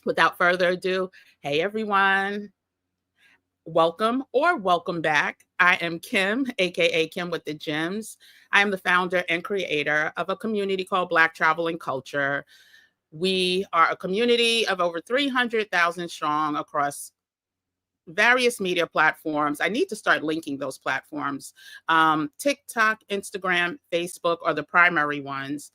without further ado, hey everyone, welcome or welcome back. I am Kim, aka Kim with the Gems. I am the founder and creator of a community called Black Travel and Culture. We are a community of over 300,000 strong across various media platforms. I need to start linking those platforms. TikTok, Instagram, Facebook are the primary ones.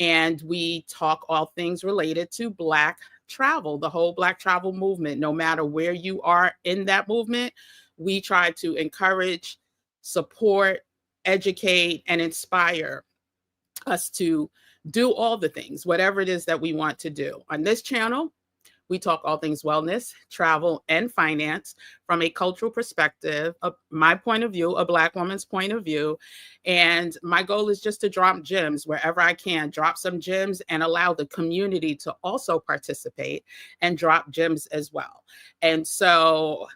And we talk all things related to Black travel, the whole Black travel movement. No matter where you are in that movement, we try to encourage, support, educate, and inspire us to do all the things, whatever it is that we want to do. On this channel, we talk all things wellness, travel, and finance from a cultural perspective, my point of view, a Black woman's point of view. And my goal is just to drop gems wherever I can, drop some gems and allow the community to also participate and drop gems as well. And so,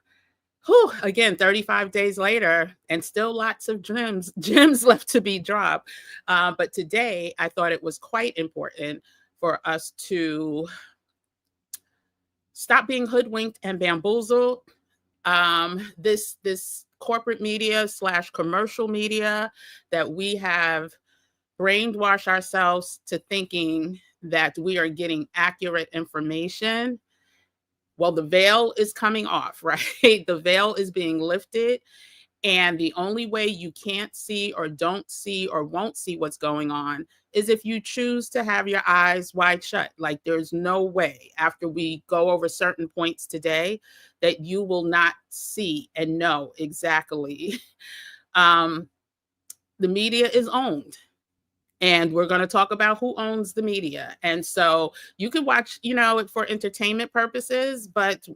again, 35 days later, and still lots of gems left to be dropped. But today, I thought it was quite important for us to stop being hoodwinked and bamboozled. This corporate media / commercial media that we have brainwashed ourselves to thinking that we are getting accurate information. Well, the veil is coming off, right? The veil is being lifted. And the only way you can't see or don't see or won't see what's going on is if you choose to have your eyes wide shut. Like there's no way after we go over certain points today that you will not see and know exactly. The media is owned. And we're going to talk about who owns the media. And so you can watch, for entertainment purposes, but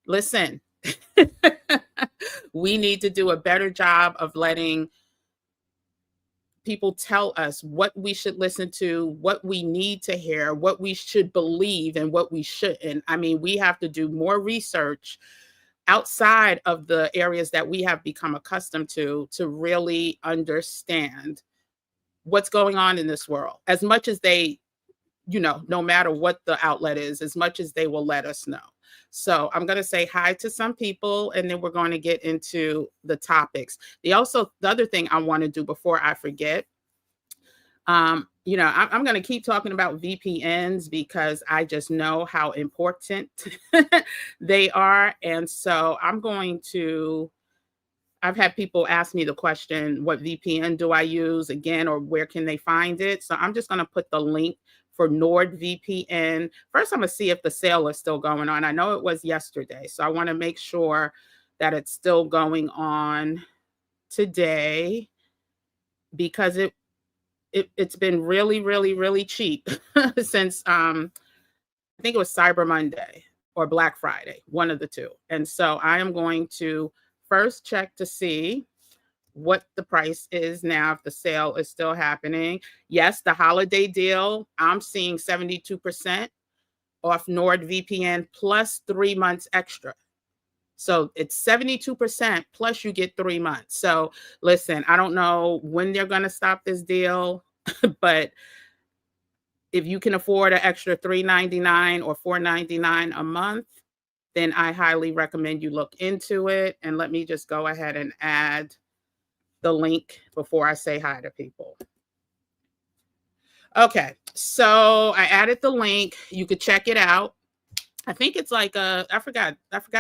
listen, we need to do a better job of letting people tell us what we should listen to, what we need to hear, what we should believe, and what we shouldn't. I mean, we have to do more research outside of the areas that we have become accustomed to really understand what's going on in this world. As much as they, no matter what the outlet is, as much as they will let us know. So I'm going to say hi to some people, and then we're going to get into the topics. The other thing I want to do before I forget, I'm going to keep talking about VPNs because I just know how important they are. And so I've had people ask me the question, what VPN do I use again, or where can they find it? So I'm just going to put the link for NordVPN. First, I'm going to see if the sale is still going on. I know it was yesterday, so I want to make sure that it's still going on today because it's been really, really, really cheap since I think it was Cyber Monday or Black Friday, one of the two. And so I am going to first check to see what the price is now, if the sale is still happening. Yes, the holiday deal, I'm seeing 72% off NordVPN plus 3 months extra. So it's 72% plus you get 3 months. So listen, I don't know when they're going to stop this deal, but if you can afford an extra $3.99 or $4.99 a month, then I highly recommend you look into it. And let me just go ahead and add the link before I say hi to people. Okay, so I added the link. You could check it out. I think it's like I forgot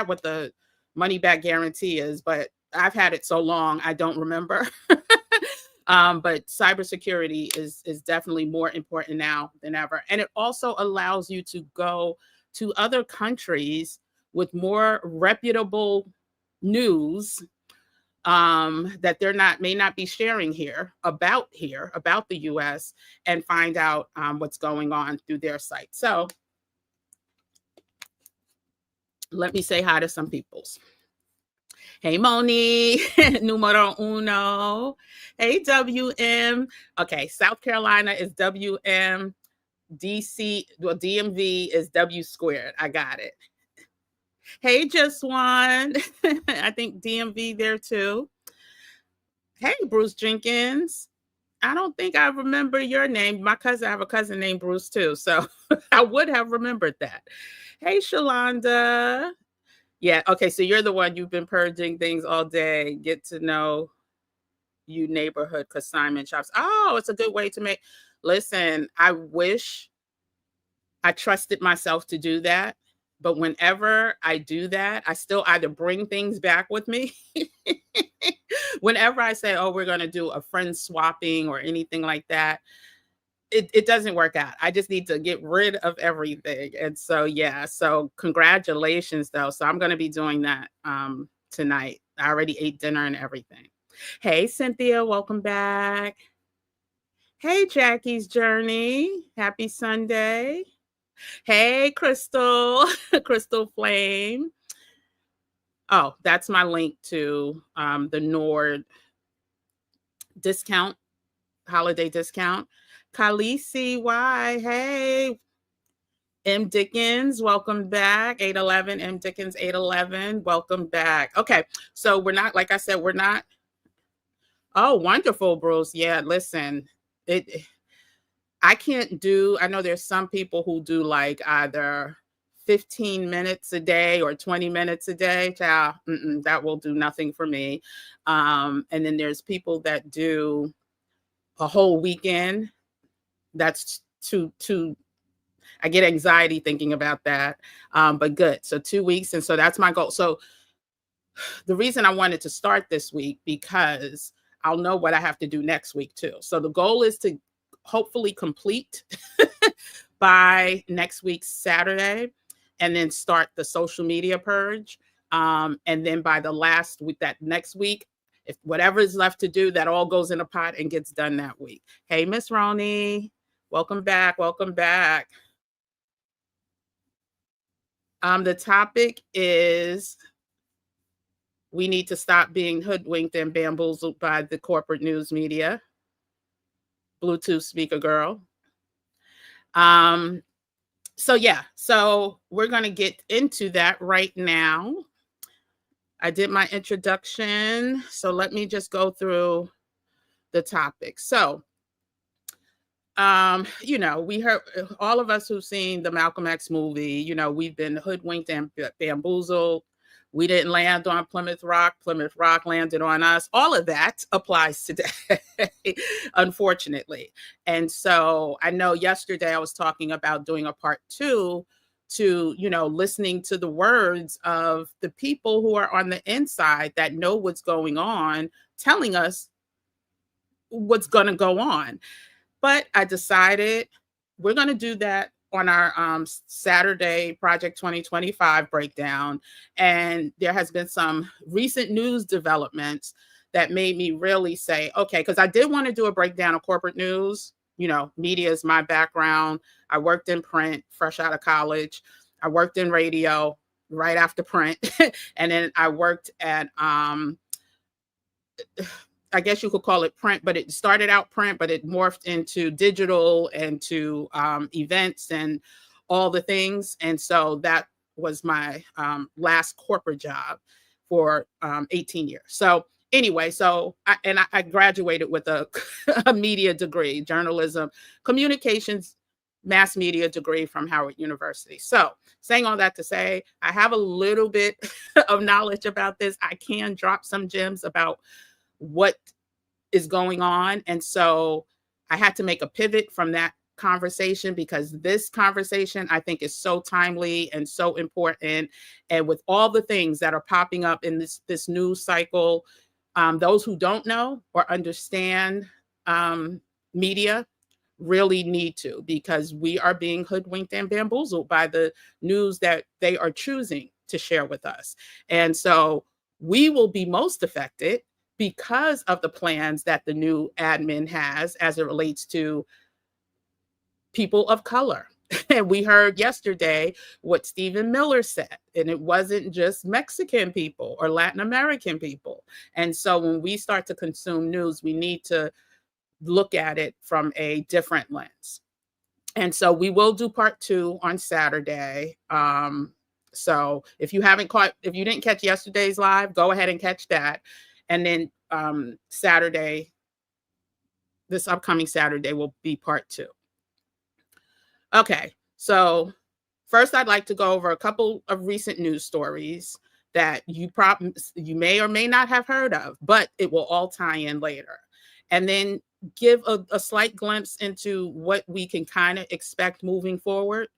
what the money back guarantee is, but I've had it so long I don't remember. But cybersecurity is definitely more important now than ever. And it also allows you to go to other countries with more reputable news that may not be sharing here about the US, and find out what's going on through their site. So let me say hi to some peoples. Hey, Moni, numero uno. Hey, WM. Okay, South Carolina is WM. DC, well, DMV is W squared. I got it. Hey, Just One. I think DMV there too. Hey, Bruce Jenkins. I don't think I remember your name. I have a cousin named Bruce too, so I would have remembered that. Hey, Shalonda. Yeah, okay, so you're the one you've been purging things all day. Get to know you neighborhood consignment shops. Oh, it's a good way to make. Listen, I wish I trusted myself to do that. But whenever I do that, I still either bring things back with me. Whenever I say, oh, we're going to do a friend swapping or anything like that, it doesn't work out. I just need to get rid of everything. And so, yeah, so congratulations, though. So I'm going to be doing that tonight. I already ate dinner and everything. Hey, Cynthia, welcome back. Hey, Jackie's Journey. Happy Sunday. Hey, Crystal, Crystal Flame. Oh, that's my link to the Nord discount, holiday discount. Khaleesi, why? Hey, M. Dickens, welcome back. 811, M. Dickens, 811, welcome back. Okay, so we're not, like I said, we're not. Oh, wonderful, Bruce. Yeah, listen, it. I can't do, I know there's some people who do like either 15 minutes a day or 20 minutes a day. Child, that will do nothing for me. And then there's people that do a whole weekend. That's too, I get anxiety thinking about that. But good. So 2 weeks. And so that's my goal. So the reason I wanted to start this week, because I'll know what I have to do next week too. So the goal is to hopefully complete by next week's Saturday, and then start the social media purge. And then by the last week, that next week, if whatever is left to do, that all goes in a pot and gets done that week. Hey, Miss Roni, welcome back. Welcome back. The topic is we need to stop being hoodwinked and bamboozled by the corporate news media. Bluetooth speaker girl. So yeah, so we're going to get into that right now. I did my introduction, so let me just go through the topic. So, we heard, all of us who've seen the Malcolm X movie, we've been hoodwinked and bamboozled. We didn't land on Plymouth Rock. Plymouth Rock landed on us. All of that applies today, unfortunately. And so I know yesterday I was talking about doing a part 2 to, listening to the words of the people who are on the inside that know what's going on, telling us what's going to go on. But I decided we're going to do that on our Saturday Project 2025 breakdown. And there has been some recent news developments that made me really say, okay, because I did want to do a breakdown of corporate news. Media is my background. I worked in print fresh out of college. I worked in radio right after print. And then I worked at I guess you could call it print, but it started out print, but it morphed into digital and to events and all the things. And so that was my last corporate job for 18 years. So anyway, I graduated with a, a media degree, journalism, communications, mass media degree from Howard University. So saying all that to say, I have a little bit of knowledge about this. I can drop some gems about what is going on. And so I had to make a pivot from that conversation, because this conversation I think is so timely and so important. And with all the things that are popping up in this news cycle, those who don't know or understand media really need to, because we are being hoodwinked and bamboozled by the news that they are choosing to share with us. And so we will be most affected because of the plans that the new admin has as it relates to people of color. And we heard yesterday what Stephen Miller said, and it wasn't just Mexican people or Latin American people. And so when we start to consume news, we need to look at it from a different lens. And so we will do part 2 on Saturday. So if you didn't catch yesterday's live, go ahead and catch that. And then Saturday, this upcoming Saturday will be part 2. Okay, so first I'd like to go over a couple of recent news stories that you may or may not have heard of, but it will all tie in later. And then give a slight glimpse into what we can kind of expect moving forward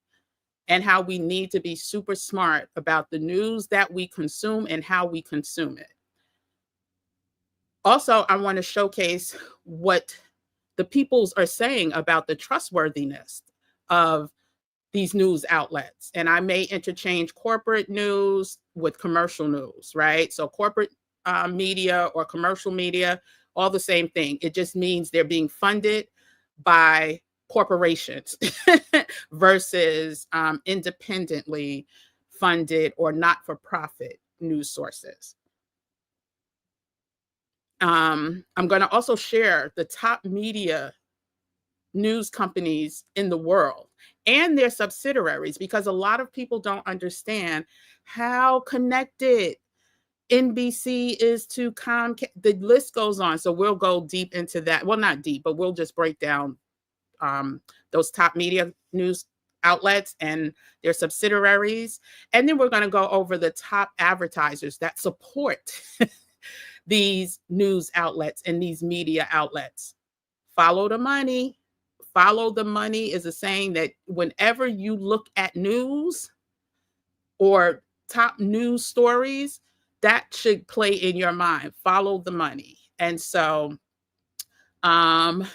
and how we need to be super smart about the news that we consume and how we consume it. Also, I want to showcase what the peoples are saying about the trustworthiness of these news outlets. And I may interchange corporate news with commercial news, right? So corporate media or commercial media, all the same thing. It just means they're being funded by corporations versus independently funded or not-for-profit news sources. I'm going to also share the top media news companies in the world and their subsidiaries, because a lot of people don't understand how connected NBC is to Comcast. The list goes on. So we'll go deep into that. Well, not deep, but we'll just break down those top media news outlets and their subsidiaries. And then we're going to go over the top advertisers that support these news outlets and these media outlets. Follow the money. Follow the money is a saying that whenever you look at news or top news stories, that should play in your mind. Follow the money. And so, and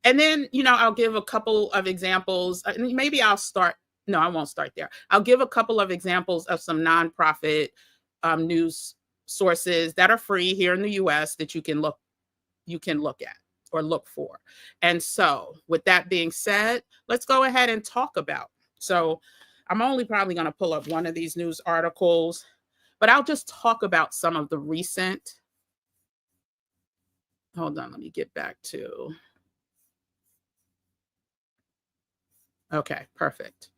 then, I'll give a couple of examples. Maybe I'll start. No, I won't start there. I'll give a couple of examples of some nonprofit news sources that are free here in the US that you can look at or look for. And so with that being said, let's go ahead and talk about. So I'm only probably going to pull up one of these news articles, but I'll just talk about some of the recent. Hold on, let me get back to. Okay, perfect.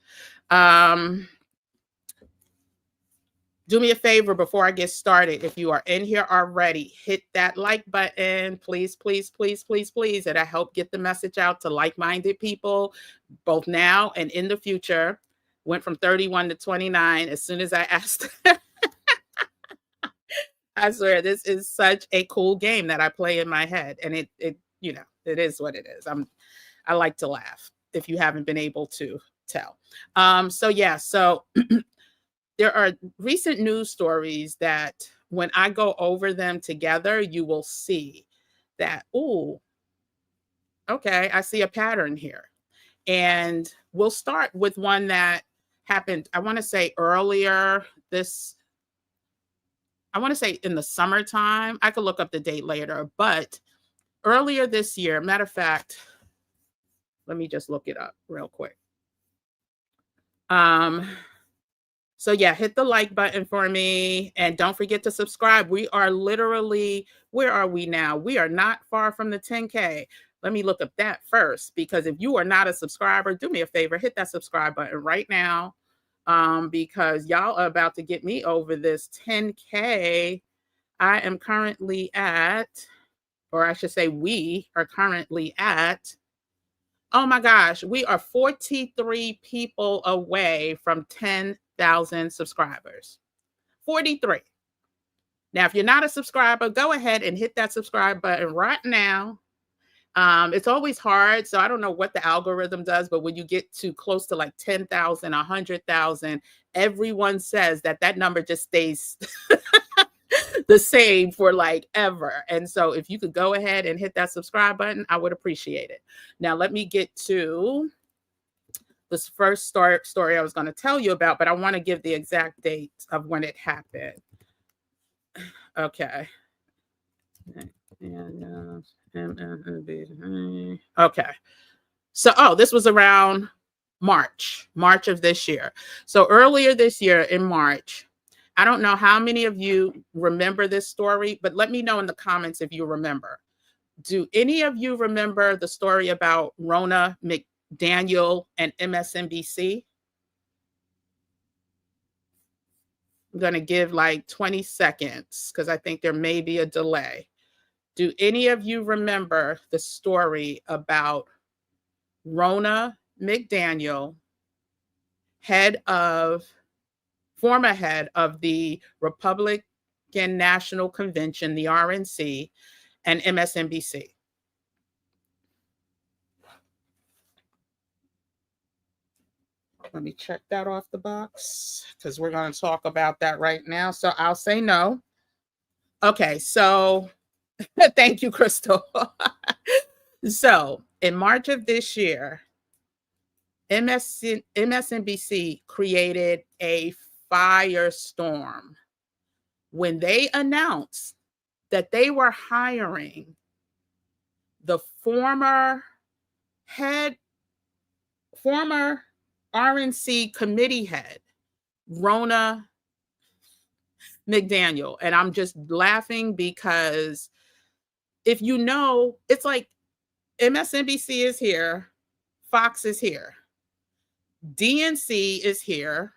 Do me a favor before I get started. If you are in here already, hit that like button, please, please, please, please, please. It'll help get the message out to like-minded people, both now and in the future. Went from 31 to 29 as soon as I asked. I swear, this is such a cool game that I play in my head. And it is what it is. I like to laugh, if you haven't been able to tell. So there are recent news stories that when I go over them together, you will see that, oh, okay, I see a pattern here. And we'll start with one that happened, I want to say in the summertime. I could look up the date later, but earlier this year, matter of fact, let me just look it up real quick. So yeah, hit the like button for me and don't forget to subscribe. We are literally, where are we now? We are not far from the 10K. Let me look up that first, because if you are not a subscriber, do me a favor, hit that subscribe button right now, because y'all are about to get me over this 10K. I am currently at, or I should say we are currently at, oh my gosh, we are 43 people away from 10,000 subscribers. 43. Now, if you're not a subscriber, go ahead and hit that subscribe button right now. It's always hard, so I don't know what the algorithm does, but when you get to close to like 10,000, 100,000, everyone says that number just stays the same for like ever. And so if you could go ahead and hit that subscribe button, I would appreciate it. Now, let me get to this first story I was going to tell you about, but I want to give the exact date of when it happened. Okay. Okay. So, this was around March of this year. So earlier this year in March, I don't know how many of you remember this story, but let me know in the comments if you remember. Do any of you remember the story about Ronna McDaniel and MSNBC? I'm going to give like 20 seconds because I think there may be a delay. Do any of you remember the story about Rona McDaniel, former head of the Republican National Convention, the RNC, and MSNBC? Let me check that off the box because we're going to talk about that right now. So I'll say no. Okay, so thank you, Crystal. So in March of this year, MSNBC created a firestorm when they announced that they were hiring the former RNC committee head, Rona McDaniel. And I'm just laughing because if you know, it's like MSNBC is here, Fox is here, DNC is here,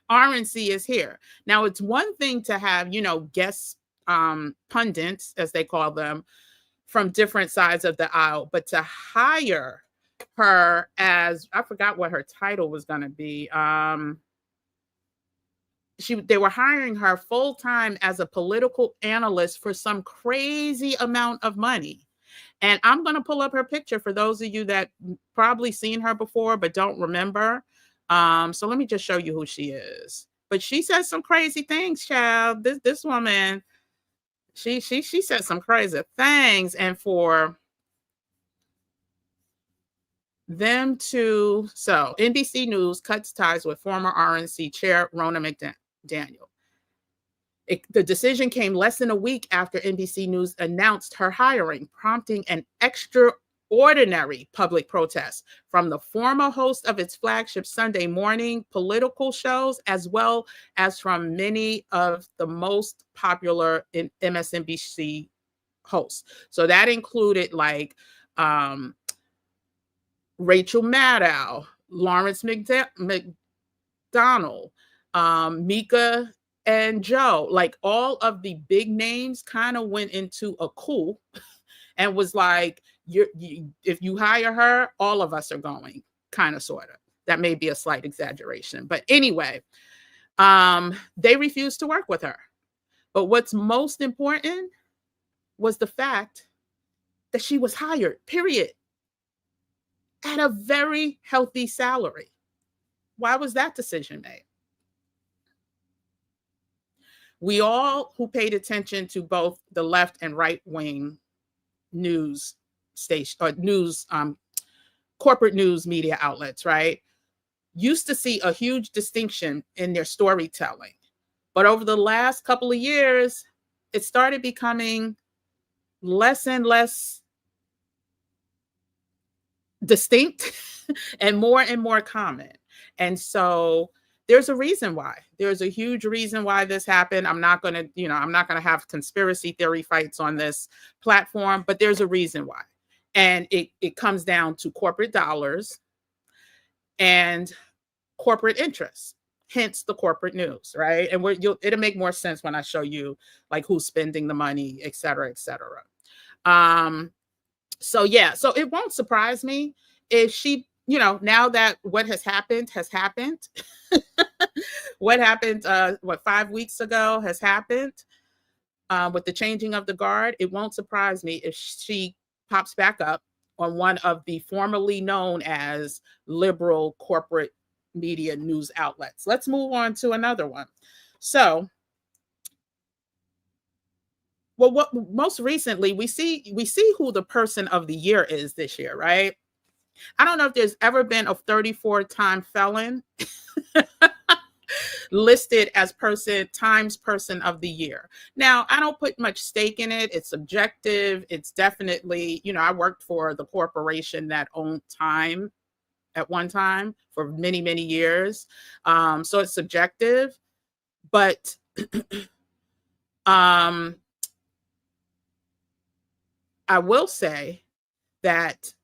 RNC is here. Now, it's one thing to have, guest pundits, as they call them, from different sides of the aisle, but to hire her as, I forgot what her title was going to be. They were hiring her full time as a political analyst for some crazy amount of money. And I'm going to pull up her picture for those of you that probably seen her before but don't remember. So let me just show you who she is. But she says some crazy things, child. This woman, she said some crazy things, and for them to, so NBC News cuts ties with former RNC chair Rona McDaniel. The decision came less than a week after NBC News announced her hiring, prompting an extraordinary public protest from the former host of its flagship Sunday morning political shows, as well as from many of the most popular MSNBC hosts. So that included like Rachel Maddow, Lawrence McDonald, Mika and Joe, like all of the big names kind of went into a coup and was like, if you hire her, all of us are going, kind of, sort of. That may be a slight exaggeration. But anyway, they refused to work with her. But what's most important was the fact that she was hired, period, at a very healthy salary. Why was that decision made? We all who paid attention to both the left and right wing news station or corporate news media outlets, right, used to see a huge distinction in their storytelling. But over the last couple of years, it started becoming less and less distinct and more common. And so there's a reason why. There's a huge reason why this happened. I'm not going to have conspiracy theory fights on this platform, but there's a reason why. And it comes down to corporate dollars and corporate interests, hence the corporate news, right? And it'll make more sense when I show you like who's spending the money, et cetera, et cetera. So yeah, so it won't surprise me if she, now that what has happened, what happened, 5 weeks ago has happened with the changing of the guard. It won't surprise me if she pops back up on one of the formerly known as liberal corporate media news outlets. Let's move on to another one. So, well, what most recently we see who the person of the year is this year, right? I don't know if there's ever been a 34-time felon listed as Times Person of the Year. Now, I don't put much stake in it. It's subjective. It's definitely, I worked for the corporation that owned Time at one time for many, many years. So it's subjective. But I will say that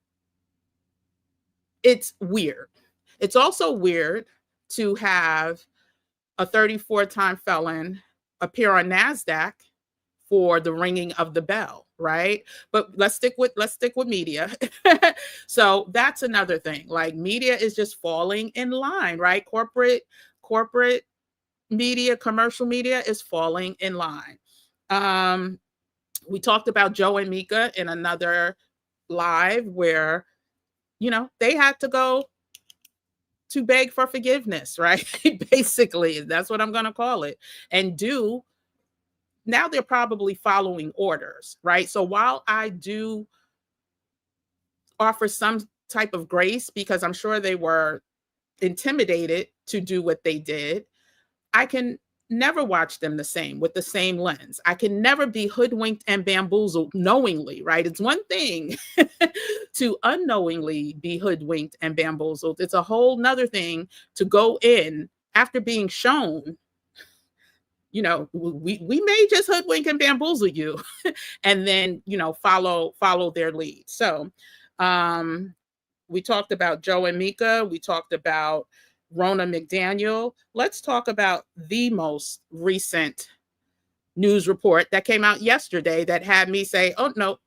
it's weird. It's also weird to have a 34-time felon appear on NASDAQ for the ringing of the bell, right? But let's stick with media. So that's another thing. Like, media is just falling in line, right? Corporate media, commercial media is falling in line. We talked about Joe and Mika in another live where, they had to go to beg for forgiveness, right? Basically, that's what I'm going to call it. And now they're probably following orders, right? So while I do offer some type of grace, because I'm sure they were intimidated to do what they did, I can never watch them with the same lens. I can never be hoodwinked and bamboozled knowingly, right? It's one thing to unknowingly be hoodwinked and bamboozled. It's a whole nother thing to go in after being shown, we may just hoodwink and bamboozle you and then, follow their lead. So we talked about Joe and Mika. We talked about Ronna McDaniel. Let's talk about the most recent news report that came out yesterday that had me say, oh, no,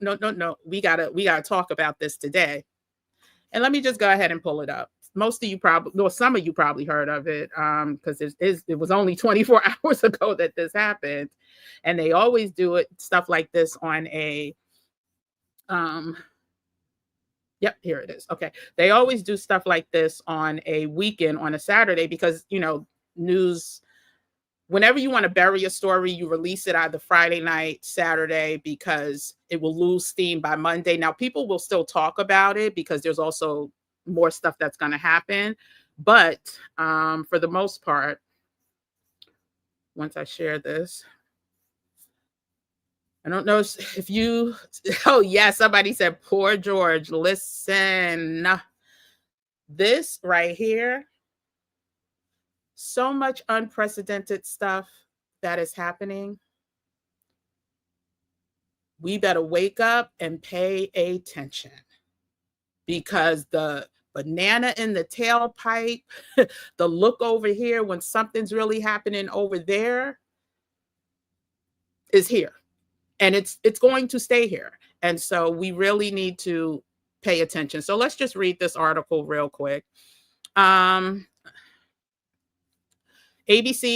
we gotta talk about this today. And let me just go ahead and pull it up. Some of you probably heard of it, because it was only 24 hours ago that this happened. And they always do stuff like this on a yep, here it is. Okay. They always do stuff like this on a weekend, on a Saturday, because, news, whenever you want to bury a story, you release it either Friday night, Saturday, because it will lose steam by Monday. Now, people will still talk about it because there's also more stuff that's going to happen. But for the most part, once I share this, I don't know if you, oh yeah, somebody said, poor George, listen, this right here, so much unprecedented stuff that is happening. We better wake up and pay attention, because the banana in the tailpipe, the look over here when something's really happening over there, is here. And it's going to stay here. And so we really need to pay attention. So let's just read this article real quick. ABC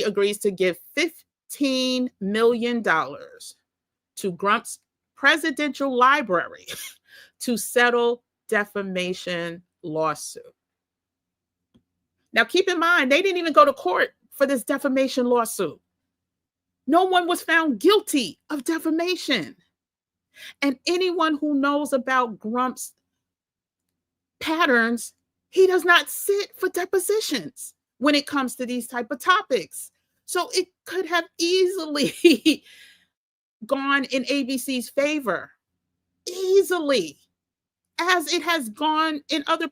agrees to give $15 million to Grump's presidential library to settle defamation lawsuit. Now, keep in mind, they didn't even go to court for this defamation lawsuit. No one was found guilty of defamation. And anyone who knows about Grump's patterns, he does not sit for depositions when it comes to these type of topics. So it could have easily gone in ABC's favor, easily, as it has gone in other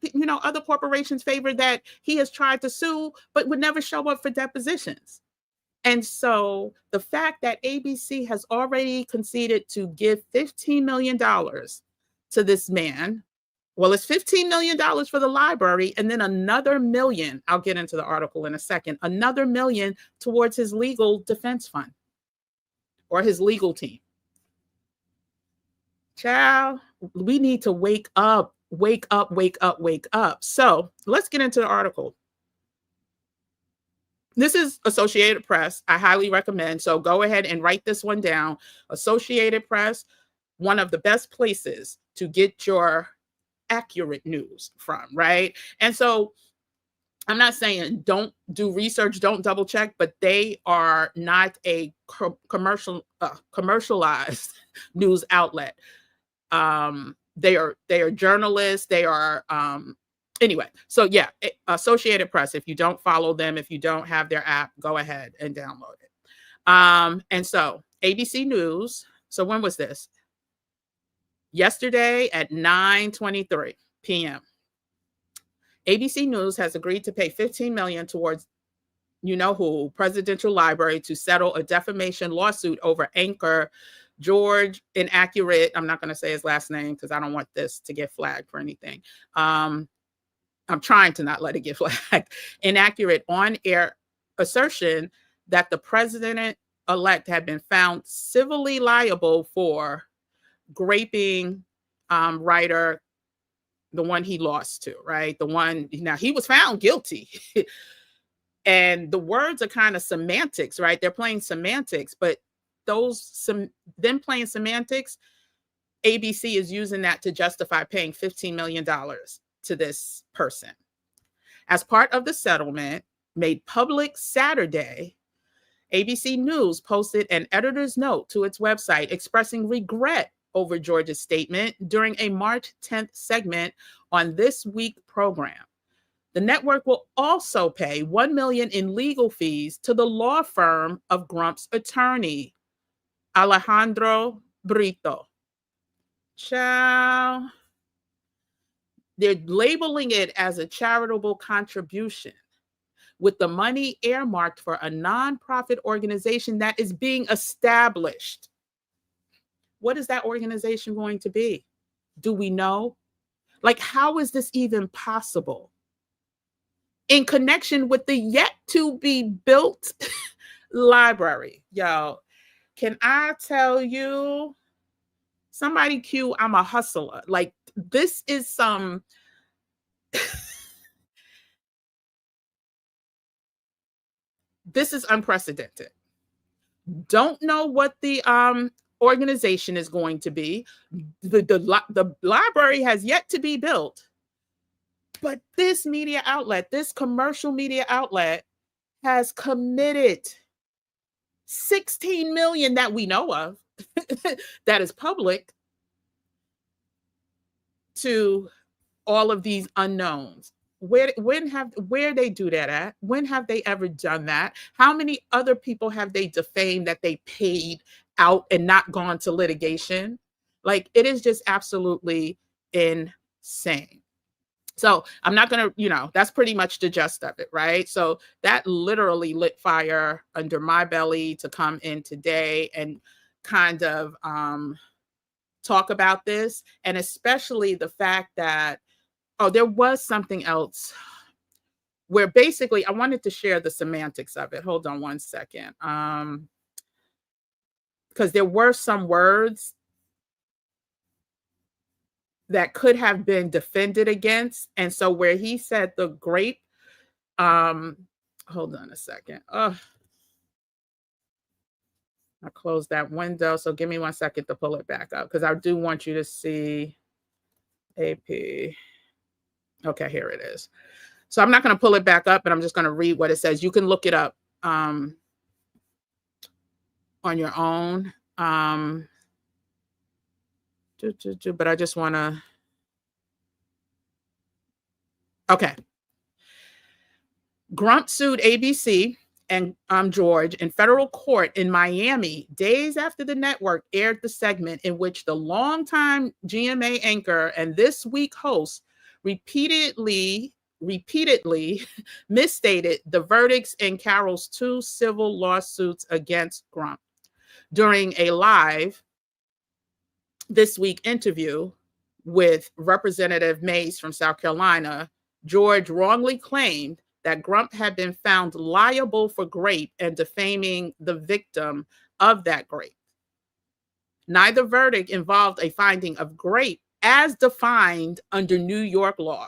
corporations' favor that he has tried to sue, but would never show up for depositions. And so the fact that ABC has already conceded to give $15 million to this man, well, it's $15 million for the library, and then another $1 million, I'll get into the article in a second, another $1 million towards his legal defense fund or his legal team. Child, we need to wake up. So let's get into the article. This is Associated Press. I highly recommend. So go ahead and write this one down. Associated Press, one of the best places to get your accurate news from, right? And so I'm not saying don't do research, don't double check, but they are not a commercialized news outlet. They are journalists. They are anyway. So yeah, Associated Press. If you don't follow them, if you don't have their app, go ahead and download it. And so ABC News. So when was this? Yesterday at 9:23 p.m. ABC News has agreed to pay $15 million towards presidential library to settle a defamation lawsuit over anchor George Inaccurate. I'm not going to say his last name because I don't want this to get flagged for anything. I'm trying to not let it get flagged. Inaccurate on-air assertion that the president elect had been found civilly liable for graping writer, the one he lost to, right? The one, now he was found guilty. And the words are kind of semantics, right? They're playing semantics, but them playing semantics, ABC is using that to justify paying $15 million to this person. As part of the settlement made public Saturday, ABC News posted an editor's note to its website expressing regret over George's statement during a March 10th segment on This Week program. The network will also pay $1 million in legal fees to the law firm of Grump's attorney, Alejandro Brito. Ciao. They're labeling it as a charitable contribution, with the money earmarked for a nonprofit organization that is being established. What is that organization going to be? Do we know? Like, how is this even possible? In connection with the yet to be built library. Yo, can I tell you, somebody cue I'm a hustler. Like, this is some this is unprecedented. Don't know what the organization is going to be. The library has yet to be built. But this media outlet, this commercial media outlet, has committed 16 million that we know of, that is public, to all of these unknowns. Where they do that at? When have they ever done that? How many other people have they defamed that they paid out and not gone to litigation? Like, it is just absolutely insane. So I'm not going to, that's pretty much the gist of it, right? So that literally lit fire under my belly to come in today and kind of talk about this. And especially the fact that, there was something else where basically I wanted to share the semantics of it. Hold on one second. Because there were some words that could have been defended against. And so where he said the grape, hold on a second. I closed that window. So give me 1 second to pull it back up, because I do want you to see AP. Okay, here it is. So I'm not going to pull it back up, but I'm just going to read what it says. You can look it up on your own. But I just want to. Okay. Grump sued ABC and George in federal court in Miami days after the network aired the segment in which the longtime GMA anchor and This Week host repeatedly misstated the verdicts in Carroll's 2 civil lawsuits against Grump. During a live This Week interview with Representative Mays from South Carolina, George wrongly claimed that Grump had been found liable for grape and defaming the victim of that grape. Neither verdict involved a finding of grape as defined under New York law.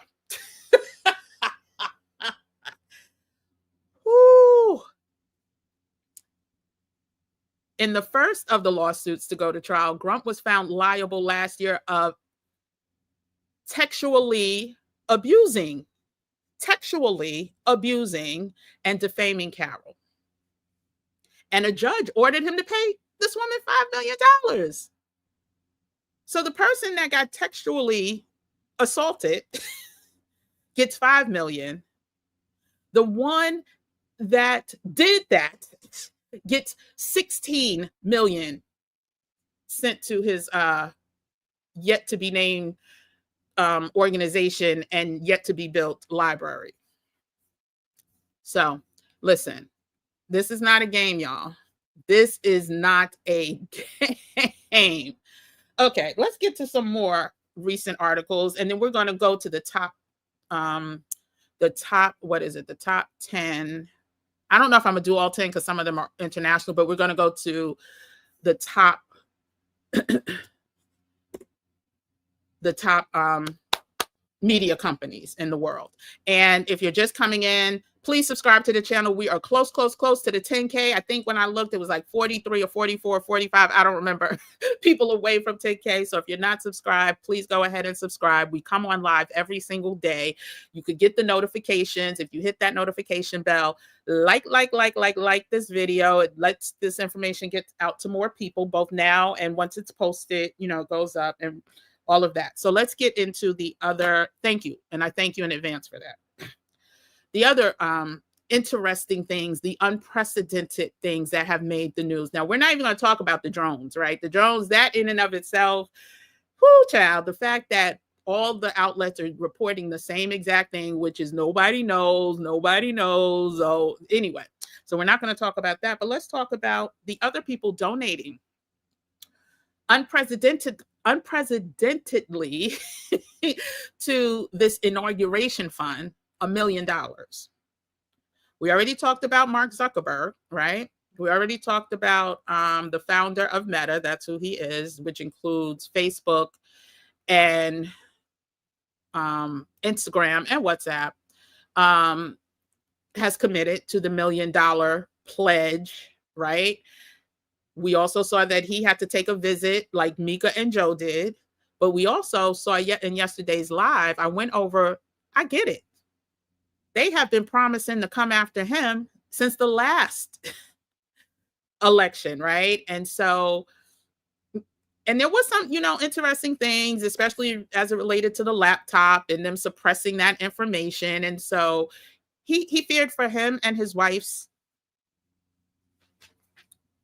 In the first of the lawsuits to go to trial, Grump was found liable last year of textually abusing and defaming Carroll. And a judge ordered him to pay this woman $5 million. So the person that got textually assaulted gets $5 million. The one that did that gets $16 million sent to his yet to be named organization and yet to be built library. So listen, this is not a game, y'all. This is not a game. Okay, let's get to some more recent articles, and then we're going to go to the top 10 I don't know if I'm gonna do all 10 because some of them are international, but we're gonna go to the top, the top media companies in the world. And if you're just coming in, please subscribe to the channel. We are close to the 10K. I think when I looked, it was like 43 or 44, or 45. I don't remember people away from 10K. So if you're not subscribed, please go ahead and subscribe. We come on live every single day. You could get the notifications. If you hit that notification bell, like this video, it lets this information get out to more people, both now and once it's posted, you know, it goes up and all of that. So let's get into the other, thank you. And I thank you in advance for that. The other interesting things, the unprecedented things that have made the news. Now, we're not even going to talk about the drones, right? The drones, that in and of itself, whoo, child, the fact that all the outlets are reporting the same exact thing, which is nobody knows. Oh, anyway, so we're not going to talk about that, but let's talk about the other people donating unprecedentedly to this inauguration fund, $1 million. We already talked about Mark Zuckerberg, right? We already talked about the founder of Meta, that's who he is, which includes Facebook and Instagram and WhatsApp, has committed to the $1 million pledge, right? We also saw that he had to take a visit like Mika and Joe did. But we also saw in yesterday's live, I went over, I get it. They have been promising to come after him since the last election, right? And so, and there was some, you know, interesting things, especially as it related to the laptop and them suppressing that information. And so he feared for him and his wife's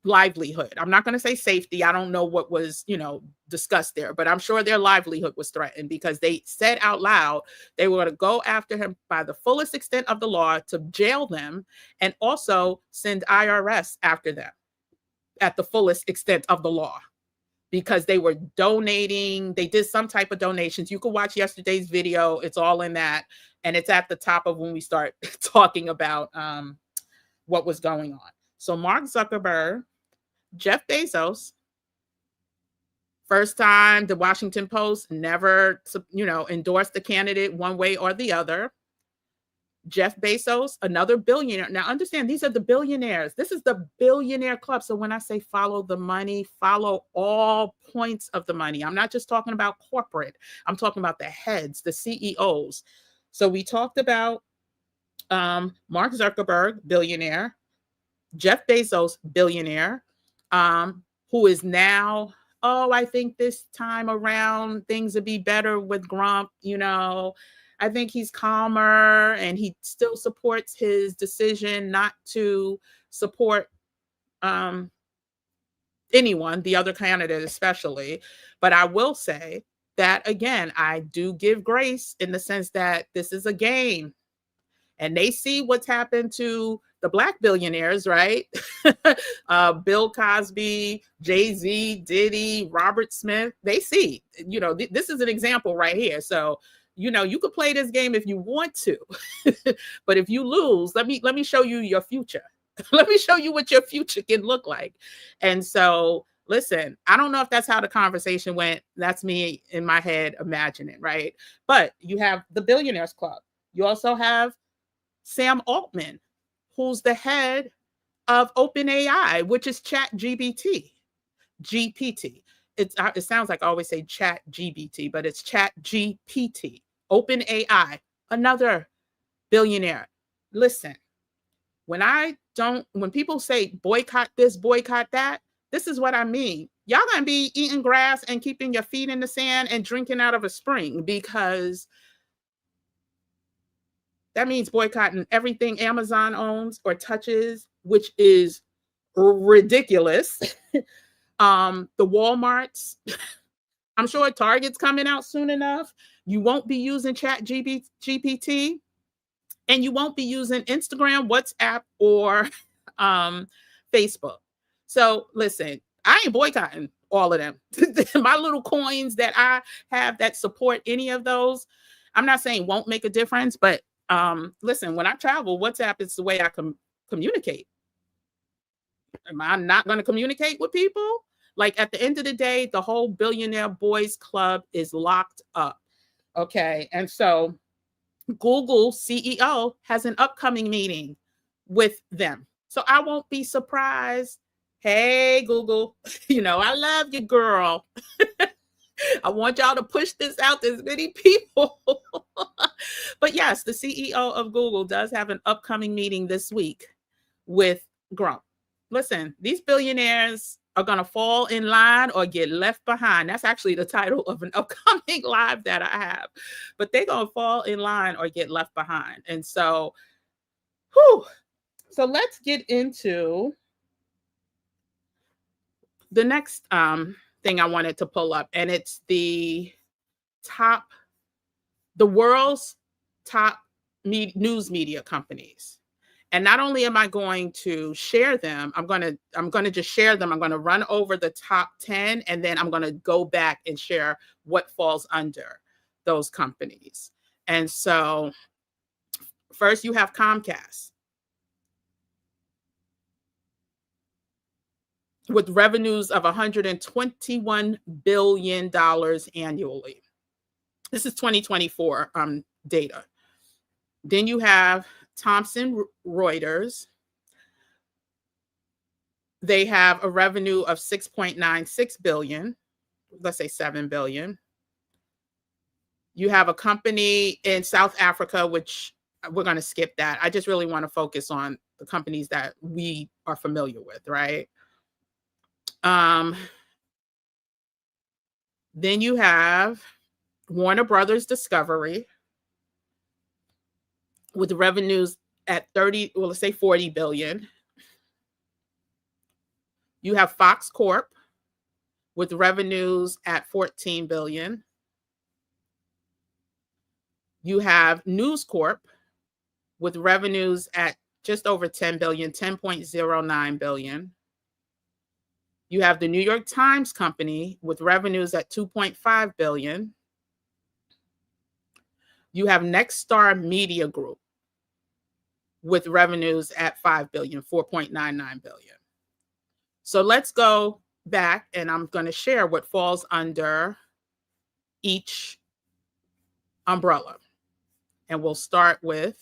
livelihood. I'm not going to say safety. I don't know what was, you know, discussed there, but I'm sure their livelihood was threatened because they said out loud they were going to go after him by the fullest extent of the law to jail them and also send IRS after them at the fullest extent of the law because they were donating. They did some type of donations. You can watch yesterday's video. It's all in that. And it's at the top of when we start talking about what was going on. So Mark Zuckerberg, Jeff Bezos, first time the Washington Post never, you know, endorsed the candidate one way or the other. Jeff Bezos, another billionaire. Now understand, these are the billionaires. This is the billionaire club. So when I say follow the money, follow all points of the money. I'm not just talking about corporate. I'm talking about the heads, the CEOs. So we talked about Mark Zuckerberg, billionaire. Jeff Bezos, billionaire, who is now, oh, I think this time around things will be better with Grump. You know, I think he's calmer and he still supports his decision not to support anyone, the other candidate especially. But I will say that, again, I do give grace in the sense that this is a game. And they see what's happened to the Black billionaires, right? Bill Cosby, Jay-Z, Diddy, Robert Smith. They see, you know, this is an example right here. So, you know, you could play this game if you want to, but if you lose, let me show you your future. Let me show you what your future can look like. And so, listen, I don't know if that's how the conversation went. That's me in my head imagining, right? But you have the Billionaires Club. You also have Sam Altman, who's the head of OpenAI, which is GPT. It sounds like I always say Chat GBT, but it's Chat GPT. OpenAI, another billionaire. Listen, when people say boycott this, boycott that, this is what I mean. Y'all gonna be eating grass and keeping your feet in the sand and drinking out of a spring, because that means boycotting everything Amazon owns or touches, which is ridiculous. The Walmarts, I'm sure Target's coming out soon enough. You won't be using Chat GPT, and you won't be using Instagram, WhatsApp, or Facebook. So listen, I ain't boycotting all of them. My little coins that I have that support any of those, I'm not saying won't make a difference, but listen, when I travel, WhatsApp is the way I can communicate. Am I not going to communicate with people? Like at the end of the day, the whole Billionaire Boys Club is locked up. Okay. And so Google CEO has an upcoming meeting with them. So I won't be surprised. Hey, Google, I love you, girl. I want y'all to push this out to as many people. But yes, the CEO of Google does have an upcoming meeting this week with Grump. Listen, these billionaires are going to fall in line or get left behind. That's actually the title of an upcoming live that I have. But they're going to fall in line or get left behind. And so, so let's get into the next thing I wanted to pull up. And it's the world's top news media companies. And not only am I going to share them, I'm going to just share them. I'm going to run over the top 10, and then I'm going to go back and share what falls under those companies. And so first you have Comcast with revenues of $121 billion annually. This is 2024 data. Then you have Thomson Reuters. They have a revenue of 6.96 billion, let's say 7 billion. You have a company in South Africa, which we're going to skip that. I just really want to focus on the companies that we are familiar with, right? Then you have Warner Brothers Discovery with revenues at 40 billion. You have Fox Corp with revenues at 14 billion. You have News Corp with revenues at just over 10 billion, 10.09 billion. You have the New York Times Company with revenues at 2.5 billion. You have Nexstar Media Group with revenues at 5 billion, 4.99 billion. So let's go back, and I'm going to share what falls under each umbrella. And we'll start with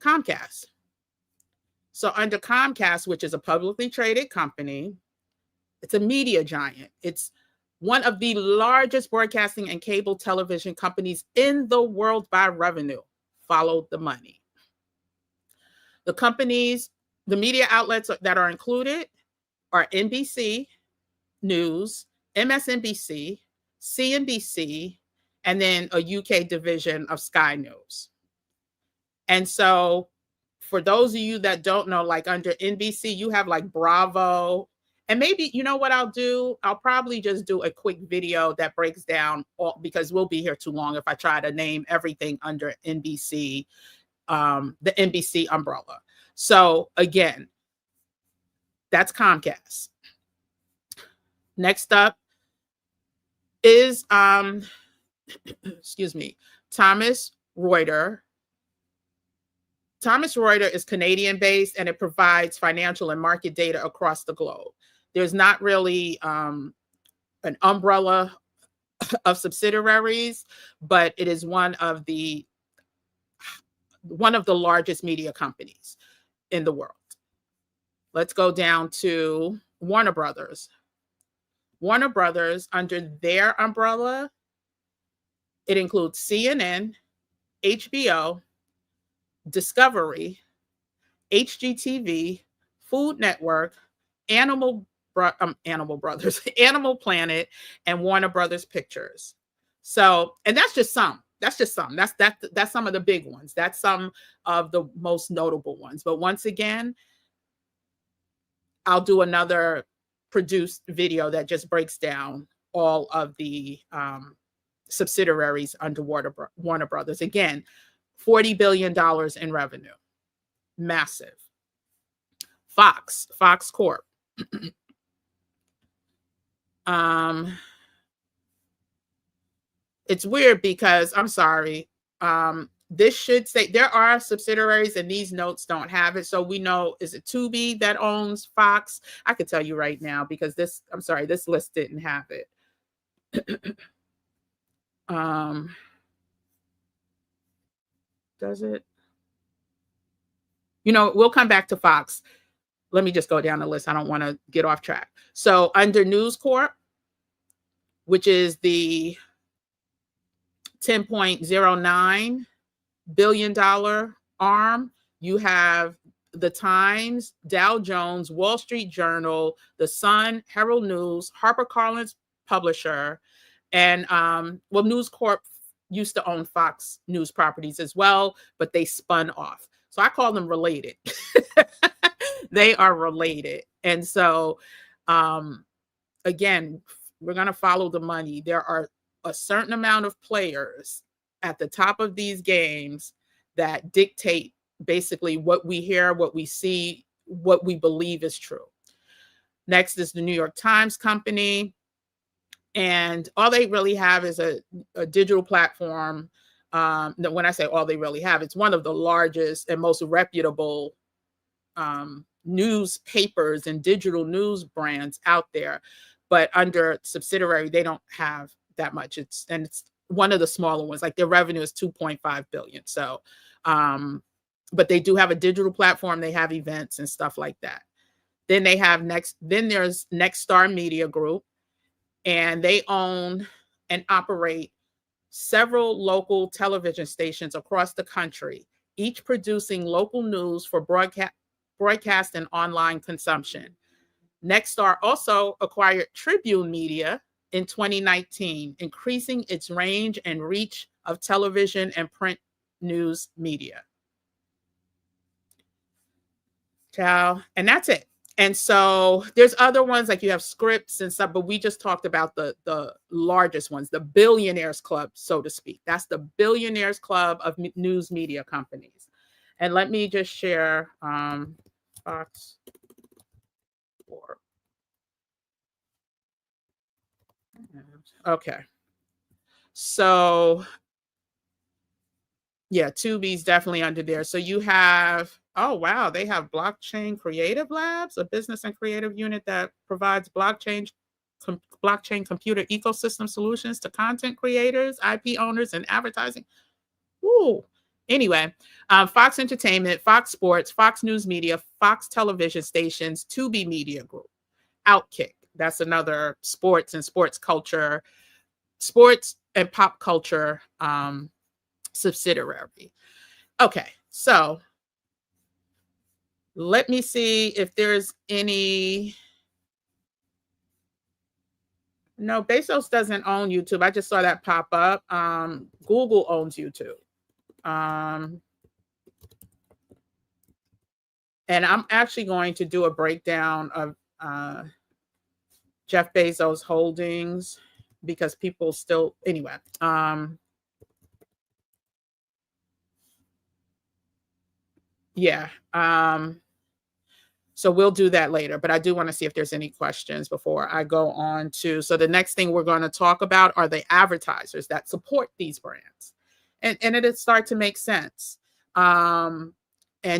Comcast. So under Comcast, which is a publicly traded company, it's a media giant. It's one of the largest broadcasting and cable television companies in the world by revenue. Follow the money. The media outlets that are included are NBC News, MSNBC, CNBC, and then a UK division of Sky News. And so for those of you that don't know, like under NBC, you have like Bravo. And maybe, you know what I'll do? I'll probably just do a quick video that breaks down all, because we'll be here too long if I try to name everything under NBC, the NBC umbrella. So again, that's Comcast. Next up is, Thomson Reuters. Thomson Reuters is Canadian-based, and it provides financial and market data across the globe. There's not really an umbrella of subsidiaries, but it is one of the largest media companies in the world. Let's go down to Warner Brothers. Warner Brothers, under their umbrella, it includes CNN, HBO, Discovery, HGTV, Food Network, Animal Brothers, Animal Planet, and Warner Brothers Pictures. So, and that's just some. That's some of the big ones. That's some of the most notable ones. But once again, I'll do another produced video that just breaks down all of the subsidiaries under Warner Brothers. Again, $40 billion in revenue. Massive. Fox Corp. It's weird because, I'm sorry, this should say there are subsidiaries and these notes don't have it. So we know, is it Tubi that owns Fox? I could tell you right now because this list didn't have it. Does it? We'll come back to Fox. Let me just go down the list. I don't want to get off track. So under News Corp, which is the $10.09 billion arm, you have the Times, Dow Jones, Wall Street Journal, The Sun, Herald News, HarperCollins Publisher, and News Corp used to own Fox News properties as well, but they spun off. So I call them related. They are related. And so, again, we're going to follow the money. There are a certain amount of players at the top of these games that dictate basically what we hear, what we see, what we believe is true. Next is the New York Times Company. And all they really have is a digital platform. When I say all they really have, it's one of the largest and most reputable newspapers and digital news brands out there. But under subsidiary, they don't have that much. It's one of the smaller ones. Like their revenue is $2.5 billion. So, but they do have a digital platform. They have events and stuff like that. Then there's Nexstar Media Group, and they own and operate several local television stations across the country, each producing local news for broadcast and online consumption. Nexstar also acquired Tribune Media in 2019, increasing its range and reach of television and print news media. Ciao. And that's it. And so there's other ones, like you have Scripps and stuff, but we just talked about the largest ones, the billionaires club, so to speak. That's the billionaires club of news media companies. And let me just share Fox. Okay. So yeah, Tubi's definitely under there. So you have, oh wow, they have Blockchain Creative Labs, a business and creative unit that provides blockchain computer ecosystem solutions to content creators, IP owners, and advertising. Ooh. Anyway, Fox Entertainment, Fox Sports, Fox News Media, Fox Television Stations, Tubi Media Group, Outkick. That's another sports and pop culture subsidiary. Okay, so let me see if there's any. No, Bezos doesn't own YouTube. I just saw that pop up. Google owns YouTube. And I'm actually going to do a breakdown of Jeff Bezos' holdings because people still, anyway. Yeah. So we'll do that later, but I do want to see if there's any questions before I go on to. So the next thing we're going to talk about are the advertisers that support these brands. And it'll start to make sense. And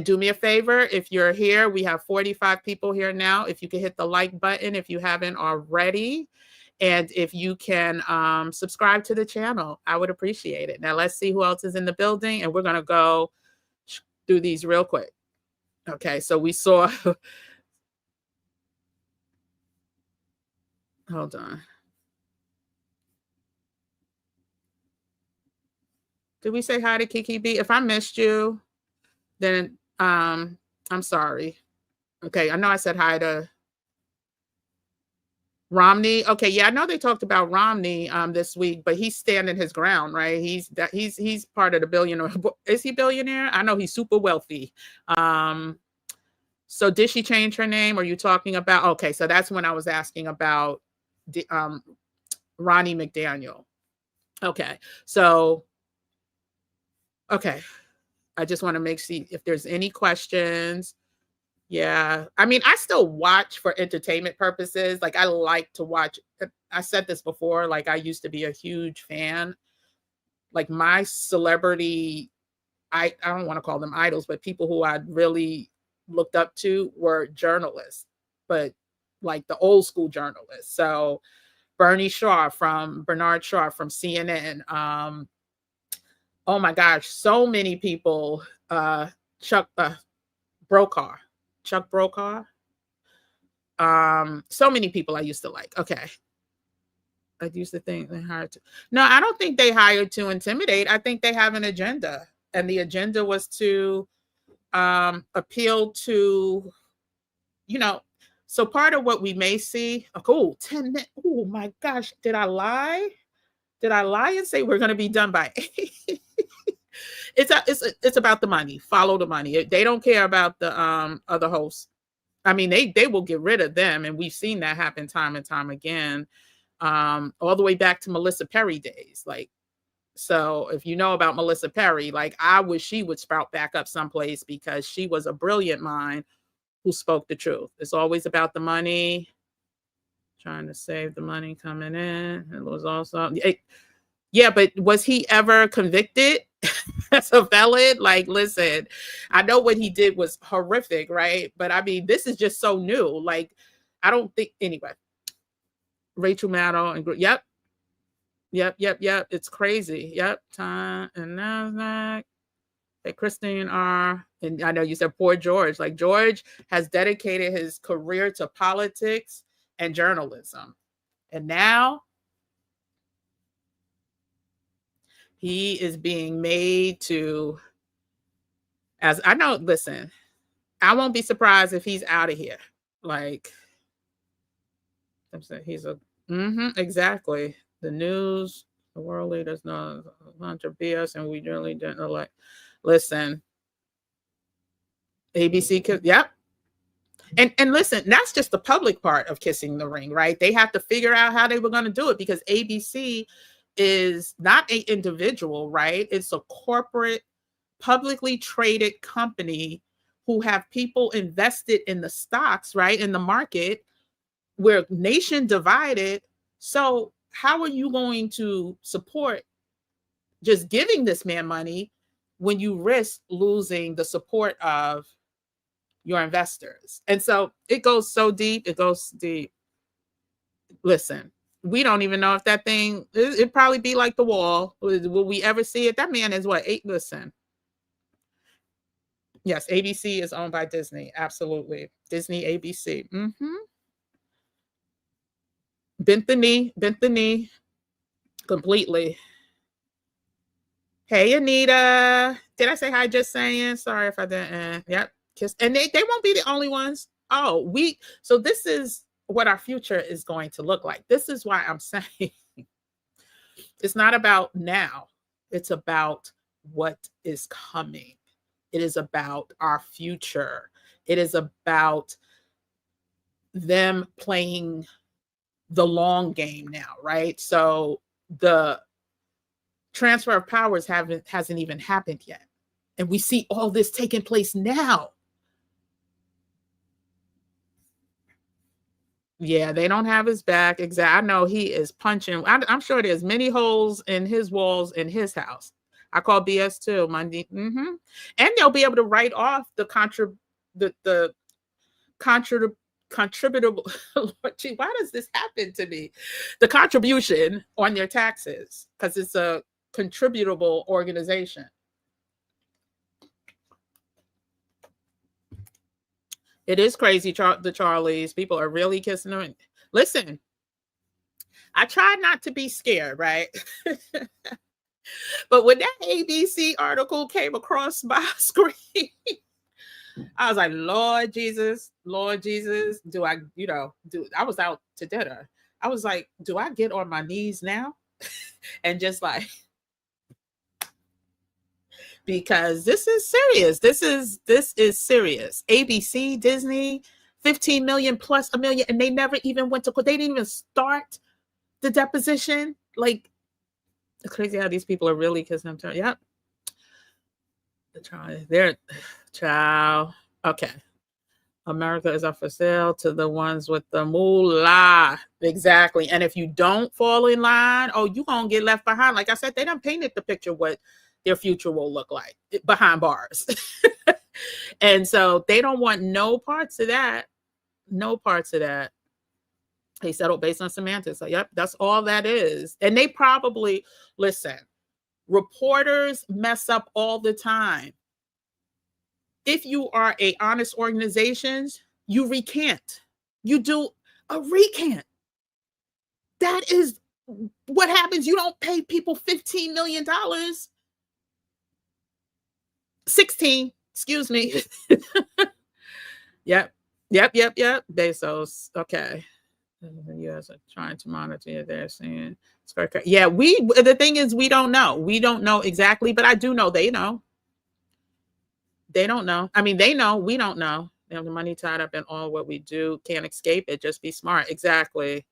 do me a favor, if you're here, we have 45 people here now. If you can hit the like button, if you haven't already, and if you can subscribe to the channel, I would appreciate it. Now let's see who else is in the building, and we're going to go through these real quick. Okay, so we saw, hold on. Did we say hi to Kiki B? If I missed you, then I'm sorry. Okay, I know I said hi to Romney. Okay, yeah, I know they talked about Romney this week, but he's standing his ground, right? He's part of the billionaire. Is he billionaire? I know he's super wealthy. So did she change her name? Are you talking about? Okay, so that's when I was asking about Ronnie McDaniel. Okay, so okay, I just want to see if there's any questions. Yeah, I mean, I still watch for entertainment purposes. Like I like to watch. I said this before. Like I used to be a huge fan. Like my celebrity I don't want to call them idols, but people who I really looked up to were journalists, but like the old school journalists. So Bernard Shaw from CNN. Oh my gosh, so many people. Chuck Brokaw, Chuck Brokaw. So many people I used to like. Okay. I used to think they hired to. No, I don't think they hired to intimidate. I think they have an agenda. And the agenda was to appeal to, you know, so part of what we may see, oh, 10 minutes. Oh my gosh, did I lie? Did I lie and say we're going to be done by 8? It's about the money. Follow the money. They don't care about the other hosts. I mean, they will get rid of them, and we've seen that happen time and time again, all the way back to Melissa Perry days. Like, so if you know about Melissa Perry, like I wish she would sprout back up someplace because she was a brilliant mind who spoke the truth. It's always about the money, trying to save the money coming in. It was also, yeah, but was he ever convicted as a felon? Like, listen, I know what he did was horrific, right? But I mean, this is just so new. Like, I don't think, anyway. Rachel Maddow and yep. It's crazy. Yep. Time and Nasdaq. Hey, Christine R. And I know you said poor George. Like, George has dedicated his career to politics and journalism. And now he is being made to, as I know, listen, I won't be surprised if he's out of here. Like, I'm saying he's a, exactly. The news, the world leaders know a bunch of BS, and we really didn't elect. Listen, ABC, yep. And listen, that's just the public part of kissing the ring, right? They have to figure out how they were going to do it because ABC is not an individual, right? It's a corporate, publicly traded company who have people invested in the stocks, right? In the market. We're nation divided. So how are you going to support just giving this man money when you risk losing the support of your investors? And so it goes so deep. It goes deep. Listen, we don't even know if that thing, it'd probably be like the wall. Will we ever see it? That man is what, 8? Listen. Yes, ABC is owned by Disney. Absolutely. Disney, ABC. Bent the knee completely. Hey, Anita. Did I say hi just saying? Sorry if I didn't. Yep. Kiss. And they won't be the only ones. Oh, so this is what our future is going to look like. This is why I'm saying it's not about now. It's about what is coming. It is about our future. It is about them playing the long game now, right? So the transfer of powers hasn't even happened yet. And we see all this taking place now. Yeah, they don't have his back. Exactly. I know he is punching. I'm sure there's many holes in his walls in his house. I call BS too, Monday. And they'll be able to write off the contributable. Gee, why does this happen to me? The contribution on their taxes because it's a contributable organization. It is crazy, the Charlies. People are really kissing them. Listen, I try not to be scared, right? But when that ABC article came across my screen, I was like, Lord Jesus, do I, I was out to dinner. I was like, do I get on my knees now? And just like, because this is serious. This is serious. ABC, Disney, 15 million plus $1 million, and they never even went to court. They didn't even start the deposition. Like, it's crazy how these people are really kissing them. Yep. They're child. Okay. America is up for sale to the ones with the moolah. Exactly. And if you don't fall in line, you're going to get left behind. Like I said, they done painted the picture what their future will look like behind bars. And so they don't want no parts of that. No parts of that. They settled based on semantics. So, yep, that's all that is. And they probably, listen, reporters mess up all the time. If you are a honest organization, you recant. You do a recant. That is what happens. You don't pay people $15 million. 16, excuse me. Yep. Bezos. Okay. The US are trying to monitor. They're saying it's very correct. Yeah, the thing is, we don't know. We don't know exactly, but I do know they know. They don't know. I mean, they know. We don't know. They have the money tied up in all what we do. Can't escape it. Just be smart. Exactly.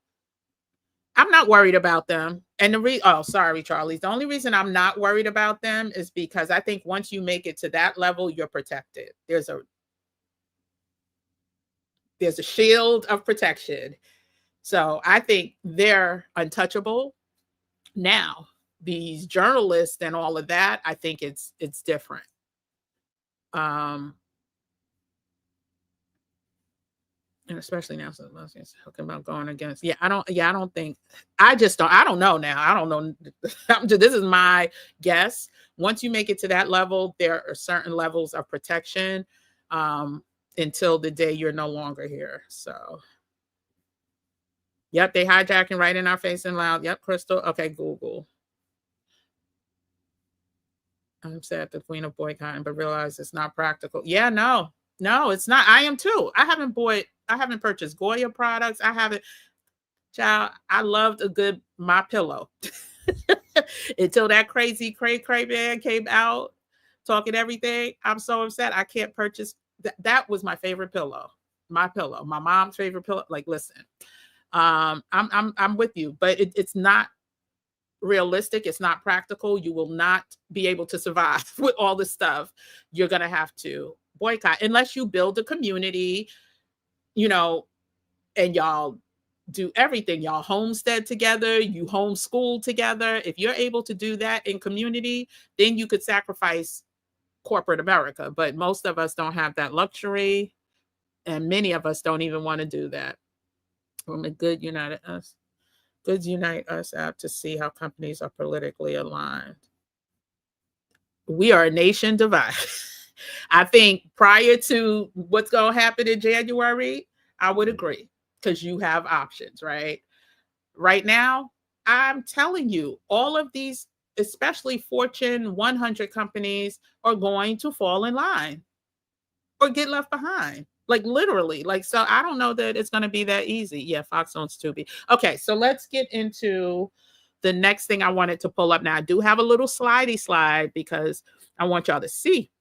I'm not worried about them. And sorry, Charlie. The only reason I'm not worried about them is because I think once you make it to that level, you're protected. There's a shield of protection. So I think they're untouchable. Now, these journalists and all of that, I think it's different. And especially now, so talking about going against. I don't think. I don't know now. I don't know. This is my guess. Once you make it to that level, there are certain levels of protection until the day you're no longer here. So. Yep, they hijacking right in our face and loud. Yep, Crystal. Okay, Google. I'm sad the queen of boycotting, but realize it's not practical. Yeah, no, it's not. I am too. I haven't purchased Goya products. I haven't. Child, I loved a good My Pillow until that crazy cray man came out talking everything. I'm so upset. I can't purchase. That was my favorite pillow. My Pillow, my mom's favorite pillow. Like, listen. I'm with you, but it's not realistic. It's not practical. You will not be able to survive with all this stuff. You're going to have to boycott unless you build a community, and y'all do everything. Y'all homestead together, you homeschool together. If you're able to do that in community, then you could sacrifice corporate America. But most of us don't have that luxury. And many of us don't even want to do that. From a Good Unite Us app to see how companies are politically aligned. We are a nation divided. I think prior to what's going to happen in January, I would agree, because you have options, right? Right now, I'm telling you, all of these, especially Fortune 100 companies, are going to fall in line or get left behind. Like, literally. So I don't know that it's going to be that easy. Yeah, Fox owns Tubi. Okay, so let's get into the next thing I wanted to pull up. Now, I do have a little slidey slide because I want y'all to see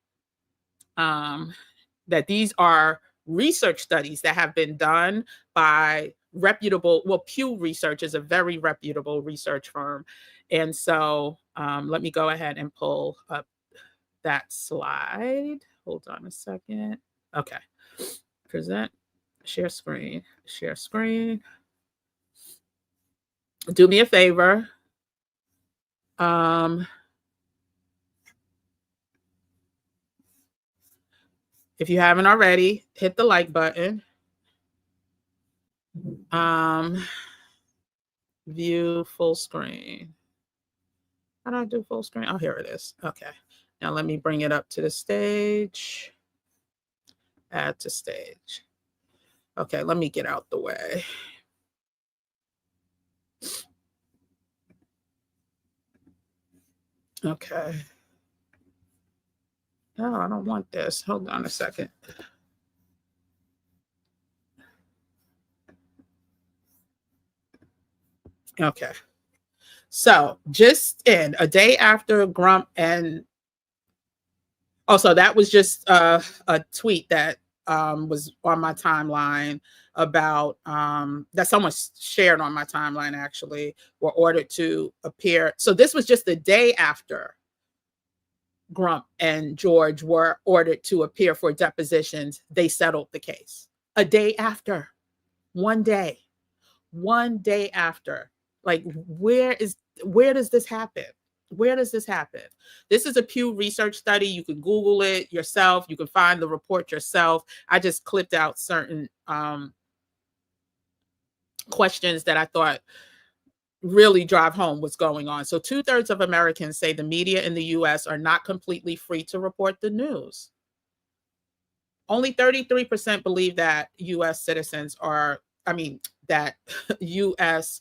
that these are research studies that have been done by Pew Research is a very reputable research firm. And so let me go ahead and pull up that slide. Hold on a second. Okay. Present, share screen. Do me a favor. If you haven't already, hit the like button. View full screen. How do I do full screen? Oh, here it is. Okay. Now let me bring it up to the stage. Add to stage. Okay, let me get out the way. Okay. No, I don't want this. Hold on a second. Okay. So just in a day after Grump and also that was just a tweet that was on my timeline about that someone shared on my timeline, actually, were ordered to appear. So this was just the day after Grump and George were ordered to appear for depositions. They settled the case a day after. One day after. Like, where does this happen? Where does this happen? This is a Pew Research study. You can Google it yourself. You can find the report yourself. I just clipped out certain questions that I thought really drive home what's going on. So 2/3 of Americans say the media in the US are not completely free to report the news. Only 33% believe that US citizens are, that US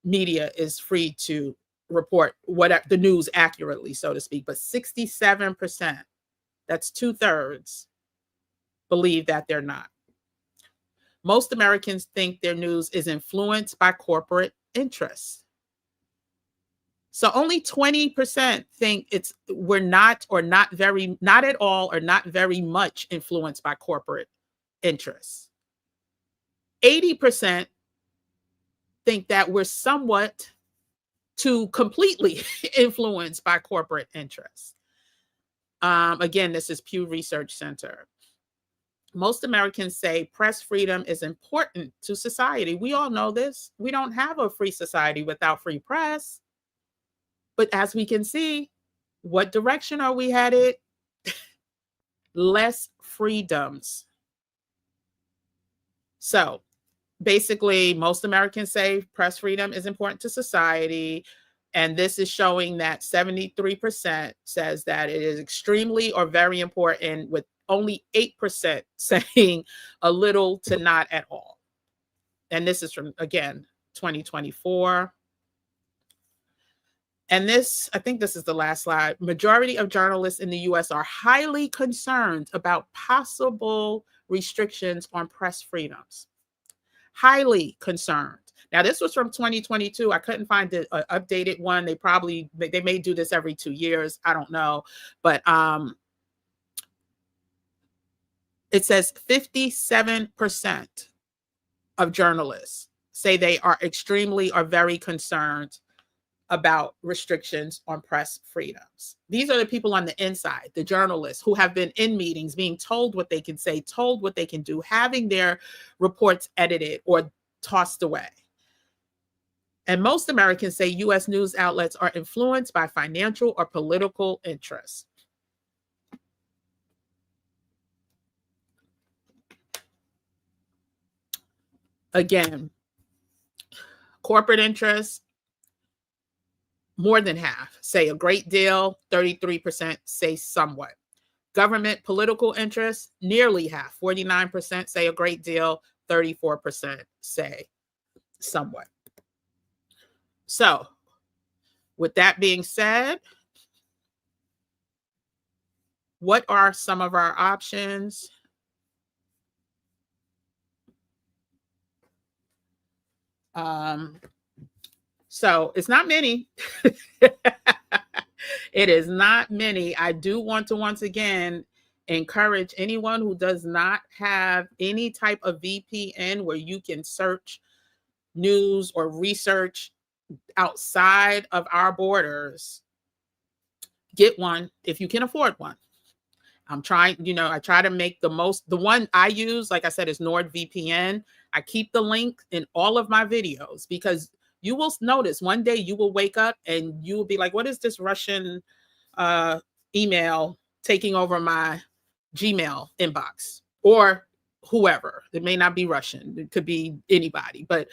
media is free to report whatever the news accurately, so to speak. But 67%, that's 2/3, believe that they're not. Most Americans think their news is influenced by corporate interests. So only 20% think we're not, or not at all, or not very much influenced by corporate interests. 80% think that we're somewhat to completely influenced by corporate interests. Again, this is Pew Research Center. Most Americans say press freedom is important to society. We all know this. We don't have a free society without free press. But as we can see, what direction are we headed? Less freedoms. So basically, most Americans say press freedom is important to society. And this is showing that 73% says that it is extremely or very important, with only 8% saying a little to not at all. And this is from, again, 2024. And this, I think this is the last slide. Majority of journalists in the US are highly concerned about possible restrictions on press freedoms. Highly concerned. Now, this was from 2022. I couldn't find the updated one. They may do this every 2 years. I don't know. But it says 57% of journalists say they are extremely or very concerned about restrictions on press freedoms. These are the people on the inside, the journalists who have been in meetings, being told what they can say, told what they can do, having their reports edited or tossed away. And most Americans say US news outlets are influenced by financial or political interests. Again, corporate interests, more than half say a great deal, 33% say somewhat. Government political interests, nearly half, 49% say a great deal, 34% say somewhat. So, with that being said, what are some of our options? So it's not many. It is not many. I do want to once again encourage anyone who does not have any type of VPN where you can search news or research outside of our borders, get one if you can afford one. I'm trying, I try to make the one I use, like I said, is NordVPN. I keep the link in all of my videos because you will notice one day you will wake up and you will be like, what is this Russian email taking over my Gmail inbox? Or whoever. It may not be Russian. It could be anybody. But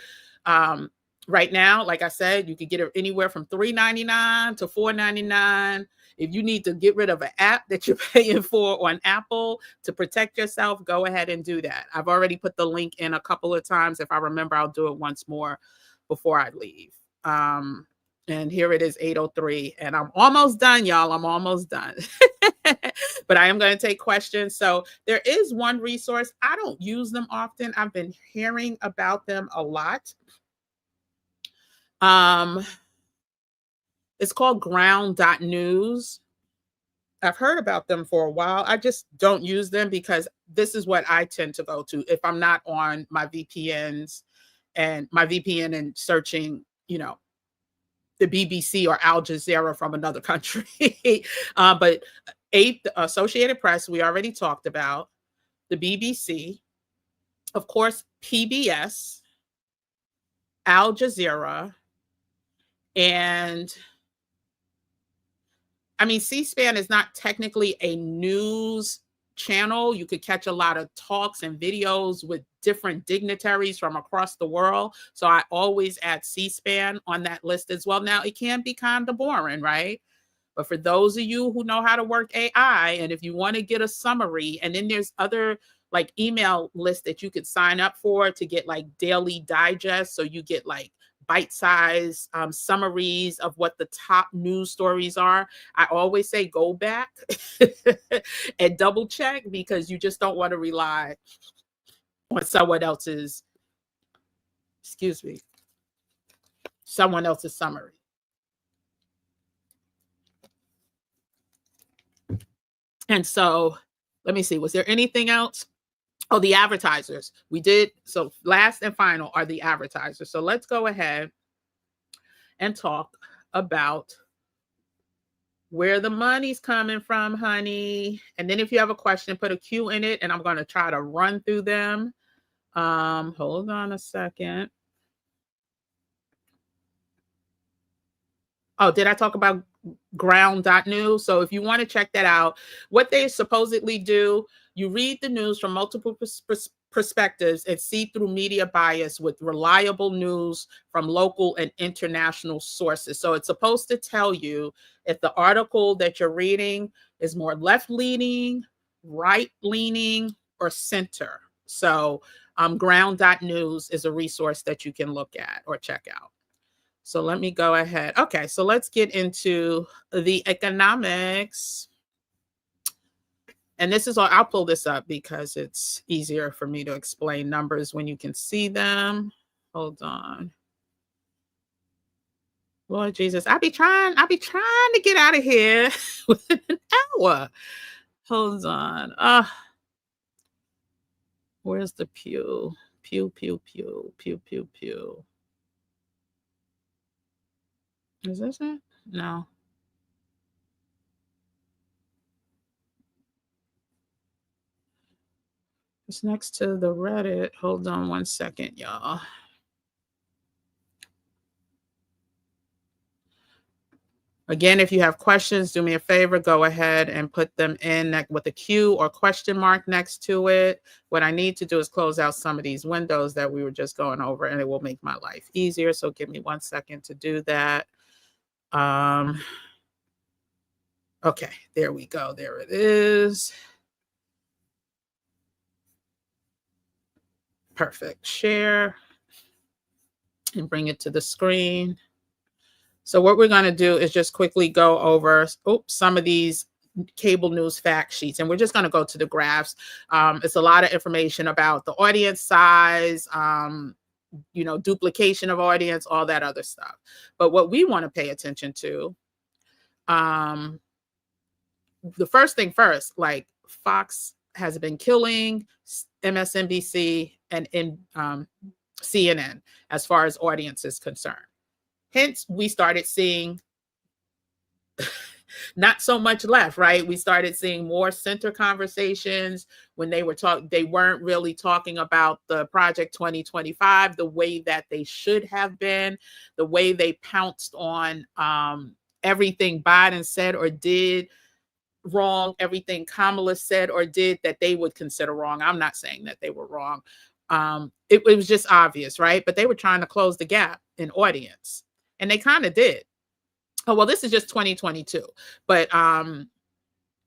right now, like I said, you could get it anywhere from $3.99 to $4.99. If you need to get rid of an app that you're paying for on Apple to protect yourself, go ahead and do that. I've already put the link in a couple of times. If I remember, I'll do it once more before I leave. And here it is, 8:03, and I'm almost done, y'all. I'm almost done. But I am going to take questions. So there is one resource. I don't use them often. I've been hearing about them a lot. It's called ground.news. I've heard about them for a while. I just don't use them because this is what I tend to go to if I'm not on my VPNs and my VPN and searching, the BBC or Al Jazeera from another country. But the Associated Press, we already talked about, the BBC, of course, PBS, Al Jazeera, and I mean, C-SPAN is not technically a news channel. You could catch a lot of talks and videos with different dignitaries from across the world. So I always add C-SPAN on that list as well. Now, it can be kind of boring, right? But for those of you who know how to work AI, and if you want to get a summary, and then there's other like email lists that you could sign up for to get like daily digest. So you get like bite-sized summaries of what the top news stories are. I always say go back and double check, because you just don't want to rely on someone else's, excuse me, someone else's summary. And so let me see, was there anything else? Oh, the advertisers. We did. So last and final are the advertisers. So let's go ahead and talk about where the money's coming from, honey. And then if you have a question, put a Q in it, and I'm going to try to run through them. Hold on a second. Oh, did I talk about ground.news? So if you want to check that out, what they supposedly do, you read the news from multiple perspectives and see through media bias with reliable news from local and international sources. So it's supposed to tell you if the article that you're reading is more left-leaning, right-leaning, or center. So ground.news is a resource that you can look at or check out. So let me go ahead. Okay, so let's get into the economics. And this is all, I'll pull this up because it's easier for me to explain numbers when you can see them. Hold on. Lord Jesus, I'll be trying to get out of here within an hour. Hold on. Where's the pew? Pew, pew, pew, pew, pew, pew. Is this it? No. It's next to the Reddit. Hold on one second, y'all. Again, if you have questions, do me a favor, go ahead and put them in with a Q or question mark next to it. What I need to do is close out some of these windows that we were just going over, and it will make my life easier. So give me 1 second to do that. Okay, there we go. There it is. Perfect. Share and bring it to the screen. So what we're going to do is just quickly go over some of these cable news fact sheets, and we're just going to go to the graphs. It's a lot of information about the audience size, duplication of audience, all that other stuff. But what we want to pay attention to, the first thing first, like Fox has been killing MSNBC and CNN as far as audience is concerned. Hence, we started seeing not so much left, right? We started seeing more center conversations when they weren't really talking about the Project 2025 the way that they should have been, the way they pounced on everything Biden said or did wrong, everything Kamala said or did that they would consider wrong. I'm not saying that they were wrong. It was just obvious, right? But they were trying to close the gap in audience. And they kind of did. Oh, well, this is just 2022. But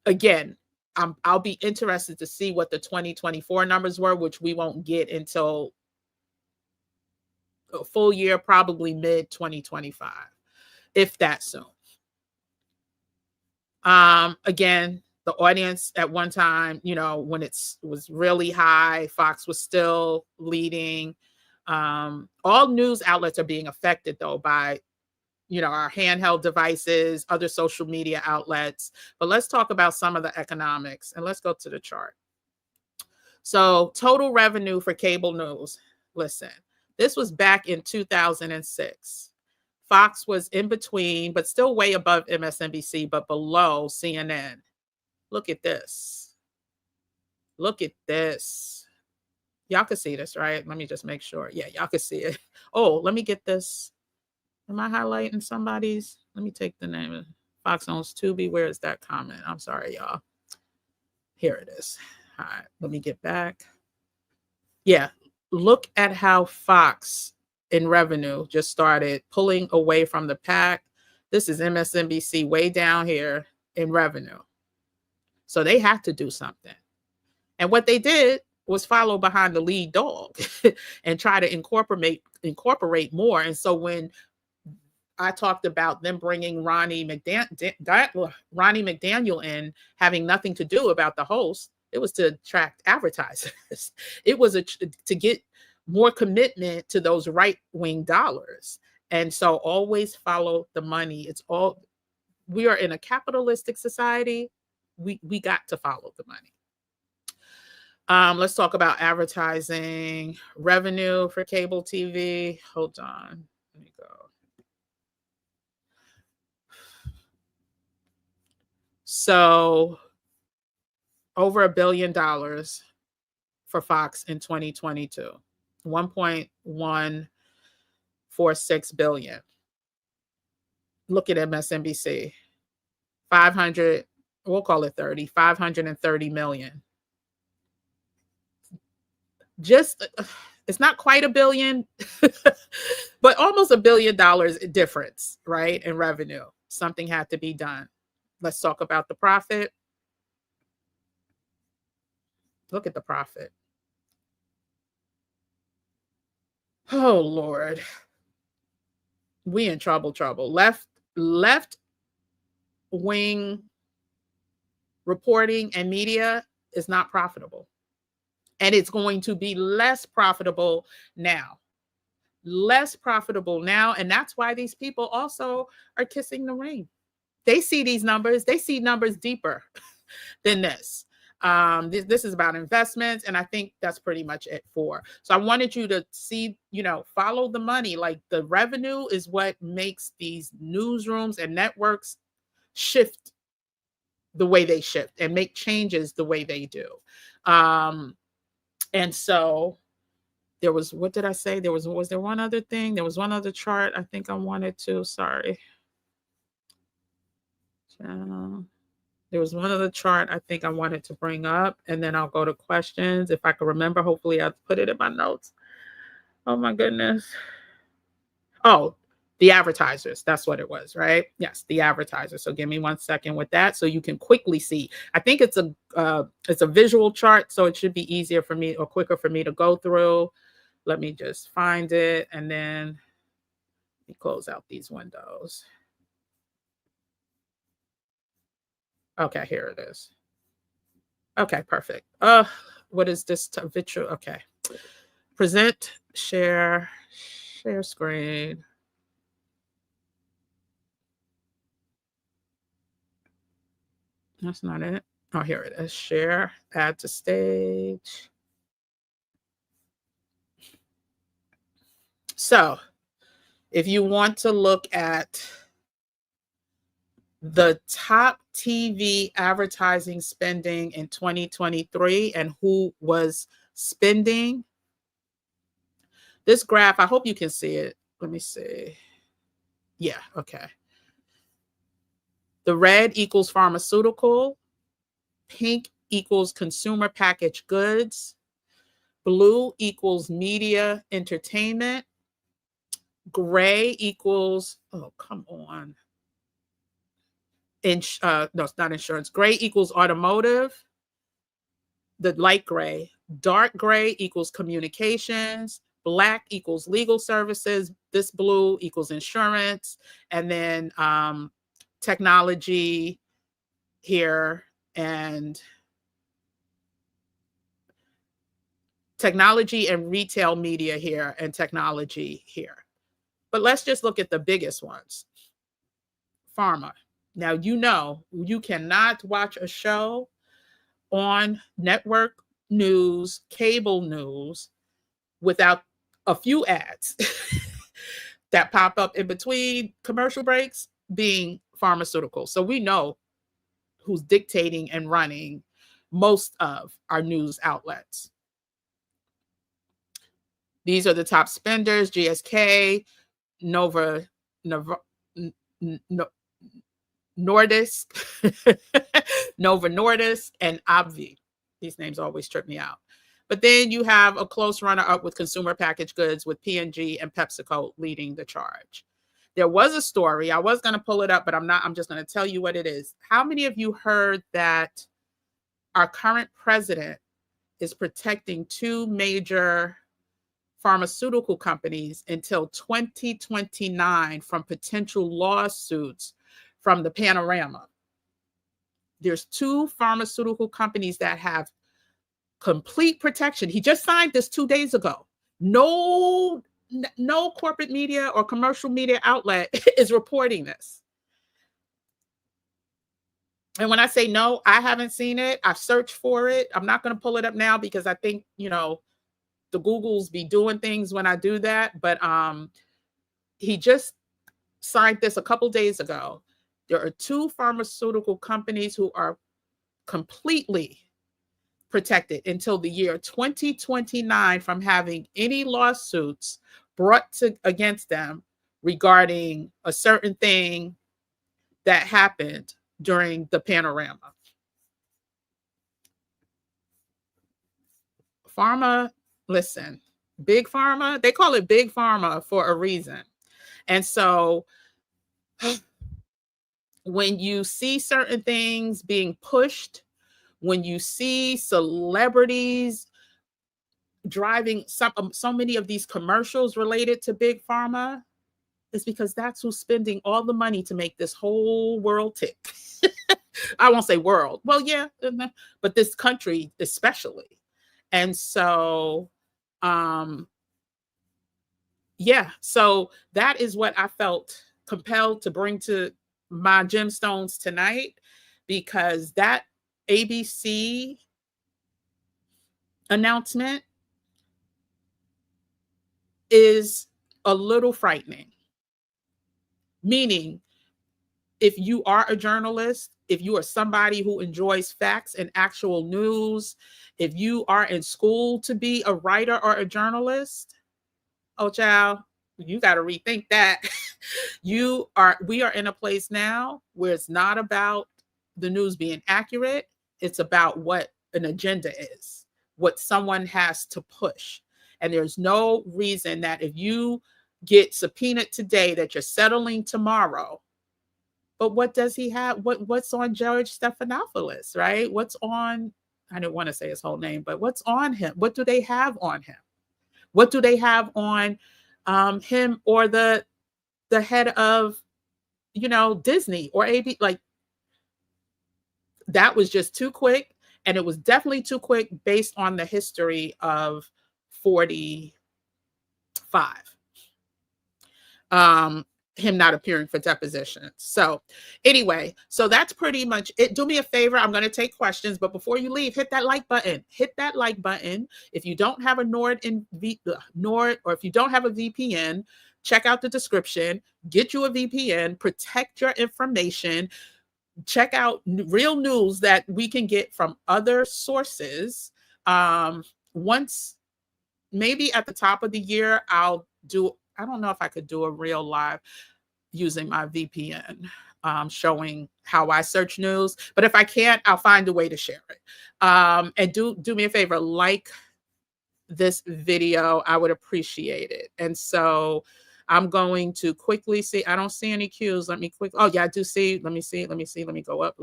again, I'll be interested to see what the 2024 numbers were, which we won't get until a full year, probably mid 2025, if that soon. Again, the audience at one time, when it was really high, Fox was still leading. All news outlets are being affected, though, by our handheld devices, other social media outlets. But let's talk about some of the economics, and let's go to the chart. So total revenue for cable news. Listen, this was back in 2006. Fox was in between, but still way above MSNBC, but below CNN. Look at this. Look at this. Y'all can see this, right? Let me just make sure. Yeah, y'all can see it. Oh, let me get this. Am I highlighting somebody's? Let me take the name of Fox owns Tubi. Where is that comment? I'm sorry, y'all. Here it is. All right, let me get back. Yeah, look at how Fox in revenue just started pulling away from the pack. This is MSNBC way down here in revenue. So they had to do something. And what they did was follow behind the lead dog and try to incorporate more. And so when I talked about them bringing Ronnie McDaniel in, having nothing to do about the host, it was to attract advertisers. It was to get more commitment to those right-wing dollars. And so always follow the money. We are in a capitalistic society. We got to follow the money. Let's talk about advertising revenue for cable TV. Hold on. Let me go. So over $1 billion for Fox in 2022, 1.146 billion. Look at MSNBC, 500, we'll call it 30, 530 million. Just, it's not quite $1 billion, but almost $1 billion difference, right? In revenue. Something had to be done. Let's talk about the profit. Look at the profit. Oh, Lord. We in trouble. Left wing reporting and media is not profitable. And it's going to be less profitable now. And that's why these people also are kissing the ring. They see these numbers. They see numbers deeper than this. This is about investments, and I think that's pretty much it for. So I wanted you to see, follow the money. Like, the revenue is what makes these newsrooms and networks shift the way they shift and make changes the way they do. And so there was, what did I say? Was there one other thing? There was one other chart I think I wanted to, sorry. There was one other chart I think I wanted to bring up, and then I'll go to questions. If I can remember, hopefully I'll put it in my notes. Oh my goodness. Oh, the advertisers. That's what it was, right? Yes, the advertisers. So give me 1 second with that so you can quickly see. I think it's a visual chart, so it should be easier for me or quicker for me to go through. Let me just find it, and then let me close out these windows. Okay, here it is. Okay, perfect. What is this? Visual. Okay. Present, share screen. That's not it. Oh, here it is. Share, add to stage. So if you want to look at the top TV advertising spending in 2023 and who was spending, this graph, I hope you can see it. Let me see. Yeah, okay. The red equals pharmaceutical, pink equals consumer packaged goods, blue equals media entertainment, gray equals, oh, come on. No, it's not insurance. Gray equals automotive, the light gray. Dark gray equals communications. Black equals legal services. This blue equals insurance. And then technology here, and technology and retail media here, and technology here. But let's just look at the biggest ones. Pharma. Now, you cannot watch a show on network news, cable news, without a few ads that pop up in between commercial breaks being pharmaceutical. So we know who's dictating and running most of our news outlets. These are the top spenders: GSK, Nova, Nordisk, Nova Nordisk, and Obvi. These names always trip me out. But then you have a close runner-up with consumer packaged goods with P&G and PepsiCo leading the charge. There was a story. I was going to pull it up, but I'm not. I'm just going to tell you what it is. How many of you heard that our current president is protecting two major pharmaceutical companies until 2029 from potential lawsuits from the panorama? There's two pharmaceutical companies that have complete protection. He just signed this 2 days ago. No corporate media or commercial media outlet is reporting this. And when I say no, I haven't seen it. I've searched for it. I'm not going to pull it up now because I think, the Googles be doing things when I do that. But he just signed this a couple days ago. There are two pharmaceutical companies who are completely protected until the year 2029 from having any lawsuits brought against them regarding a certain thing that happened during the panorama. Pharma, listen, big pharma, they call it big pharma for a reason. And so when you see certain things being pushed, when you see celebrities driving so many of these commercials related to big pharma, it's because that's who's spending all the money to make this whole world tick. I won't say world. Well, yeah, but this country especially. And so, so that is what I felt compelled to bring to my gemstones tonight, because that ABC announcement is a little frightening. Meaning, if you are a journalist, if you are somebody who enjoys facts and actual news, if you are in school to be a writer or a journalist, oh child, you got to rethink that. We are in a place now where it's not about the news being accurate. It's about what an agenda is, what someone has to push. And there's no reason that if you get subpoenaed today that you're settling tomorrow. But what does he have? What's on George Stephanopoulos, right? What's on, I didn't want to say his whole name, but what's on him? What do they have on him? What do they have on him or the head of, Disney or AB? Like, that was just too quick. And it was definitely too quick based on the history of 45. Him not appearing for depositions. So anyway, so that's pretty much it. Do me a favor. I'm going to take questions, but before you leave, hit that like button. Hit that like button. If you don't have a Nord, or if you don't have a VPN, check out the description. Get you a VPN. Protect your information. Check out real news that we can get from other sources. Once, maybe at the top of the year, I don't know if I could do a real live using my VPN, showing how I search news. But if I can't, I'll find a way to share it. And do me a favor, like this video. I would appreciate it. And so I'm going to quickly see. I don't see any cues. Oh yeah, I do see. Let me see. Let me go up.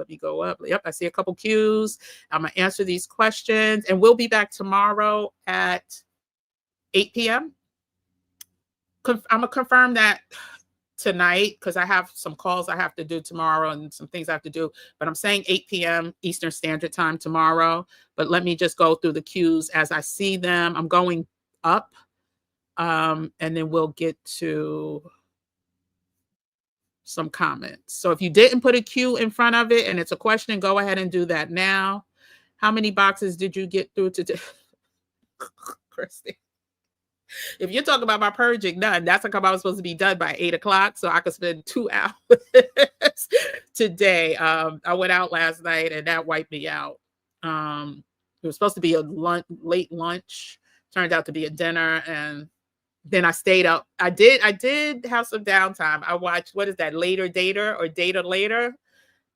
Yep, I see a couple cues. I'm going to answer these questions. And we'll be back tomorrow at 8 p.m. I'm going to confirm that tonight because I have some calls I have to do tomorrow and some things I have to do. But I'm saying 8 p.m. Eastern Standard Time tomorrow. But let me just go through the cues as I see them. I'm going up. And then we'll get to some comments. So if you didn't put a Q in front of it and it's a question, go ahead and do that now. How many boxes did you get through today? Christy. If you're talking about my purging, none. That's like I was supposed to be done by 8 o'clock, so I could spend 2 hours today. I went out last night and that wiped me out. It was supposed to be a late lunch, turned out to be a dinner, and then I stayed up. I did have some downtime. I watched, what is that, Later Dater or Data Later?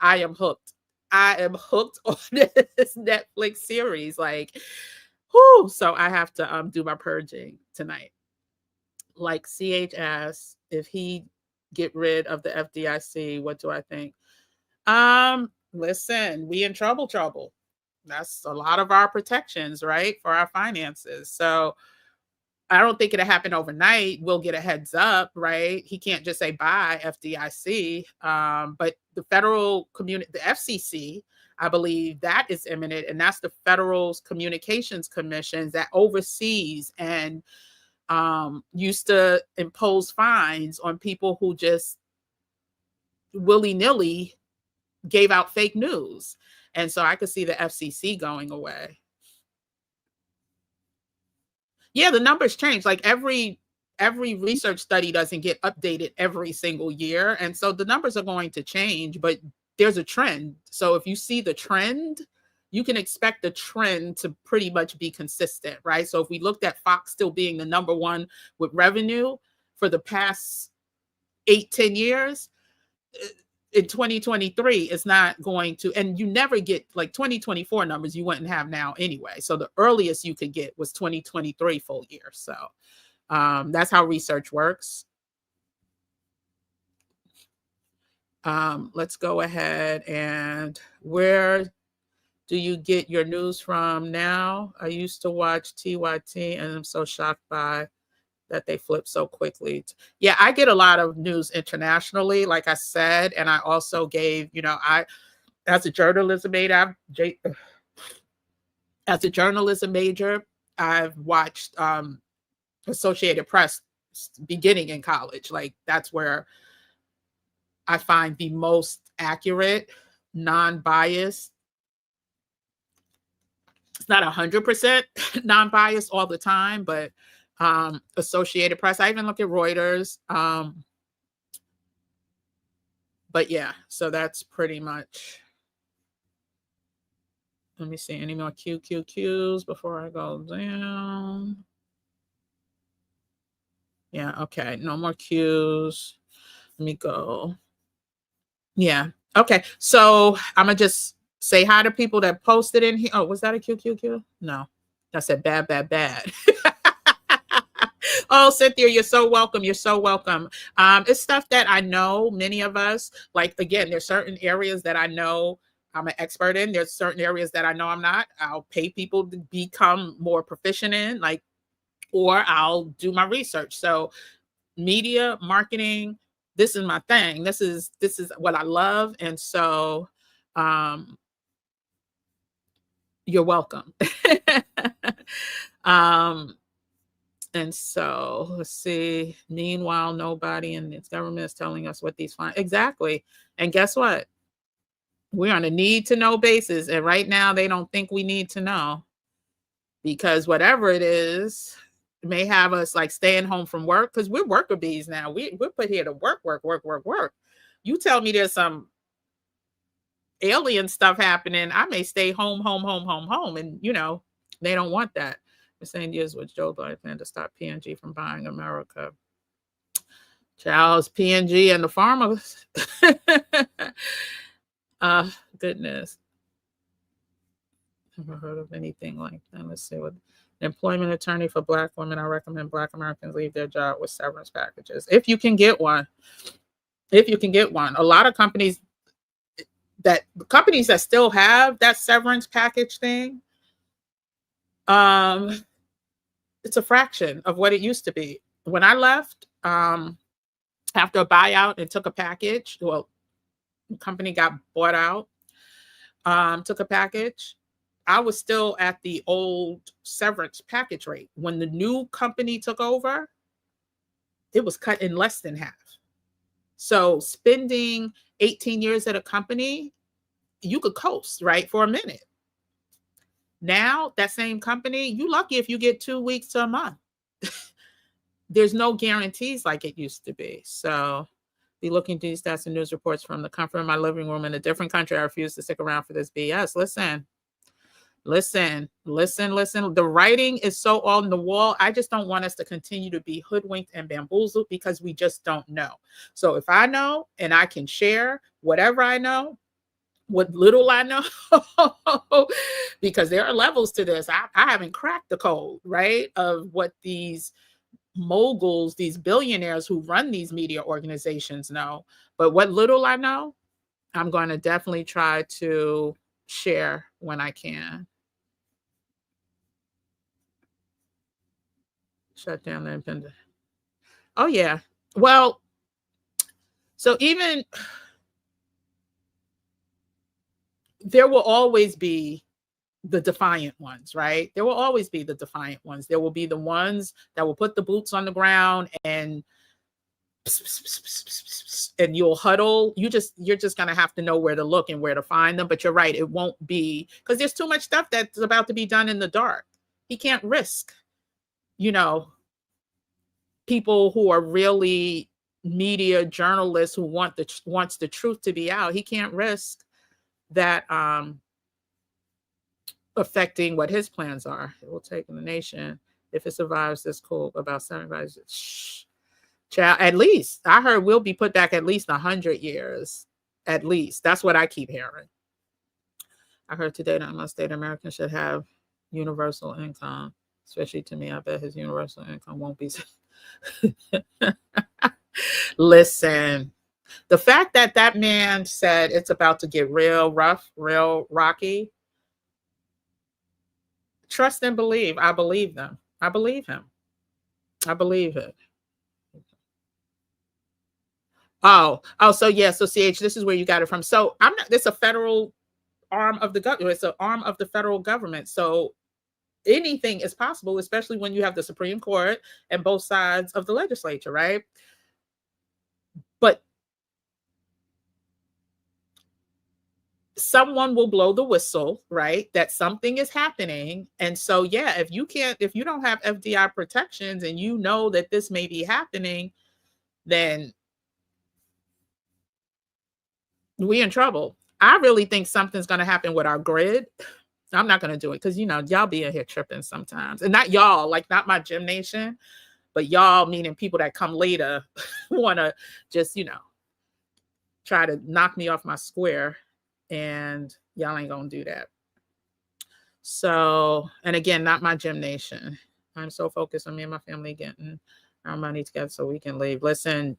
I am hooked. I am hooked on this Netflix series. Like, whoo. So I have to do my purging tonight. Like CHS, if he get rid of the FDIC, what do I think? Listen, we in trouble. That's a lot of our protections, right? For our finances. So I don't think it'll happen overnight. We'll get a heads up, right? He can't just say bye FDIC. But the federal community, the FCC, I believe that is imminent, and that's the Federal Communications Commission that oversees and used to impose fines on people who just willy-nilly gave out fake news. And so I could see the FCC going away. Yeah, the numbers change. Like every research study doesn't get updated every single year. And so the numbers are going to change, but there's a trend. So if you see the trend, you can expect the trend to pretty much be consistent, right? So if we looked at Fox still being the number one with revenue for the past 8-10 years, in 2023 it's not going to, and you never get like 2024 numbers you wouldn't have now anyway. So the earliest you could get was 2023 full year. So that's how research works. Let's go ahead, and where do you get your news from now? I used to watch TYT and I'm so shocked by that they flip so quickly. Yeah, I get a lot of news internationally, like I said, and I also gave, I, as a journalism major, I've watched Associated Press beginning in college. Like that's where I find the most accurate, non-biased. It's not 100% non-biased all the time, but Associated Press. I even look at Reuters. But yeah, so that's pretty much. Let me see any more QQQs before I go down. Yeah, okay, no more Qs. Let me go. Yeah, okay. So I'm gonna just say hi to people that posted in here. Oh, was that a QQQ? No, I said bad. Oh, Cynthia, you're so welcome. You're so welcome. It's stuff that I know many of us, like, again, there's certain areas that I know I'm an expert in. There's certain areas that I know I'm not. I'll pay people to become more proficient in, like, or I'll do my research. So media, marketing, this is my thing. This is what I love. And so you're welcome. And so let's see. Meanwhile, nobody in its government is telling us what these fines. Exactly. And guess what? We're on a need to know basis. And right now they don't think we need to know, because whatever it is may have us like staying home from work, because we're worker bees now. We're put here to work. You tell me there's some alien stuff happening, I may stay home. And they don't want that. The same years with Joe Biden plan to stop P&G from buying America. Charles, P&G and the farmers. Goodness. Never heard of anything like that. Let's see what. An employment attorney for Black women. I recommend Black Americans leave their job with severance packages. If you can get one. A lot of companies that still have that severance package thing, it's a fraction of what it used to be. When I left, after a buyout and took a package, well, the company got bought out, took a package, I was still at the old severance package rate. When the new company took over, it was cut in less than half. So spending 18 years at a company, you could coast, right, for a minute. Now, that same company, you lucky if you get 2 weeks to a month. There's no guarantees like it used to be. So be looking to these stats and news reports from the comfort of my living room in a different country. I refuse to stick around for this BS. Listen. The writing is so on the wall. I just don't want us to continue to be hoodwinked and bamboozled because we just don't know. So if I know and I can share whatever I know, What little I know, because there are levels to this. I haven't cracked the code, right, of what these moguls, these billionaires who run these media organizations know. But what little I know, I'm going to definitely try to share when I can. Shut down the independent. Oh, yeah. Well, so even there will always be the defiant ones, right? There will always be the defiant ones. There will be the ones that will put the boots on the ground and you'll huddle. You're just gonna have to know where to look and where to find them. But you're right, it won't be, because there's too much stuff that's about to be done in the dark. He can't risk, you know, people who are really media journalists who wants the truth to be out. He can't risk that affecting what his plans are. It will take the nation if it survives this cold about 75. Shh. Child, at least I heard we'll be put back at least 100 years. At least that's what I keep hearing. I heard today that most state Americans should have universal income. Especially to me, I bet his universal income won't be. Listen, the fact that that man said it's about to get real rough, real rocky. Trust and believe. I believe them. I believe him. I believe it. Oh, so yeah, so CH, this is where you got it from. So I'm not, this is a federal arm of the government. It's an arm of the federal government. So anything is possible, especially when you have the Supreme Court and both sides of the legislature, right? But someone will blow the whistle, right? That something is happening. And so, yeah, if you don't have FDI protections and you know that this may be happening, then we in trouble. I really think something's going to happen with our grid. I'm not going to do it because, y'all be in here tripping sometimes. And not y'all, like not my gym nation, but y'all, meaning people that come later, want to just, try to knock me off my square. And y'all ain't going to do that. So, and again, not my gym nation. I'm so focused on me and my family getting our money together so we can leave. Listen,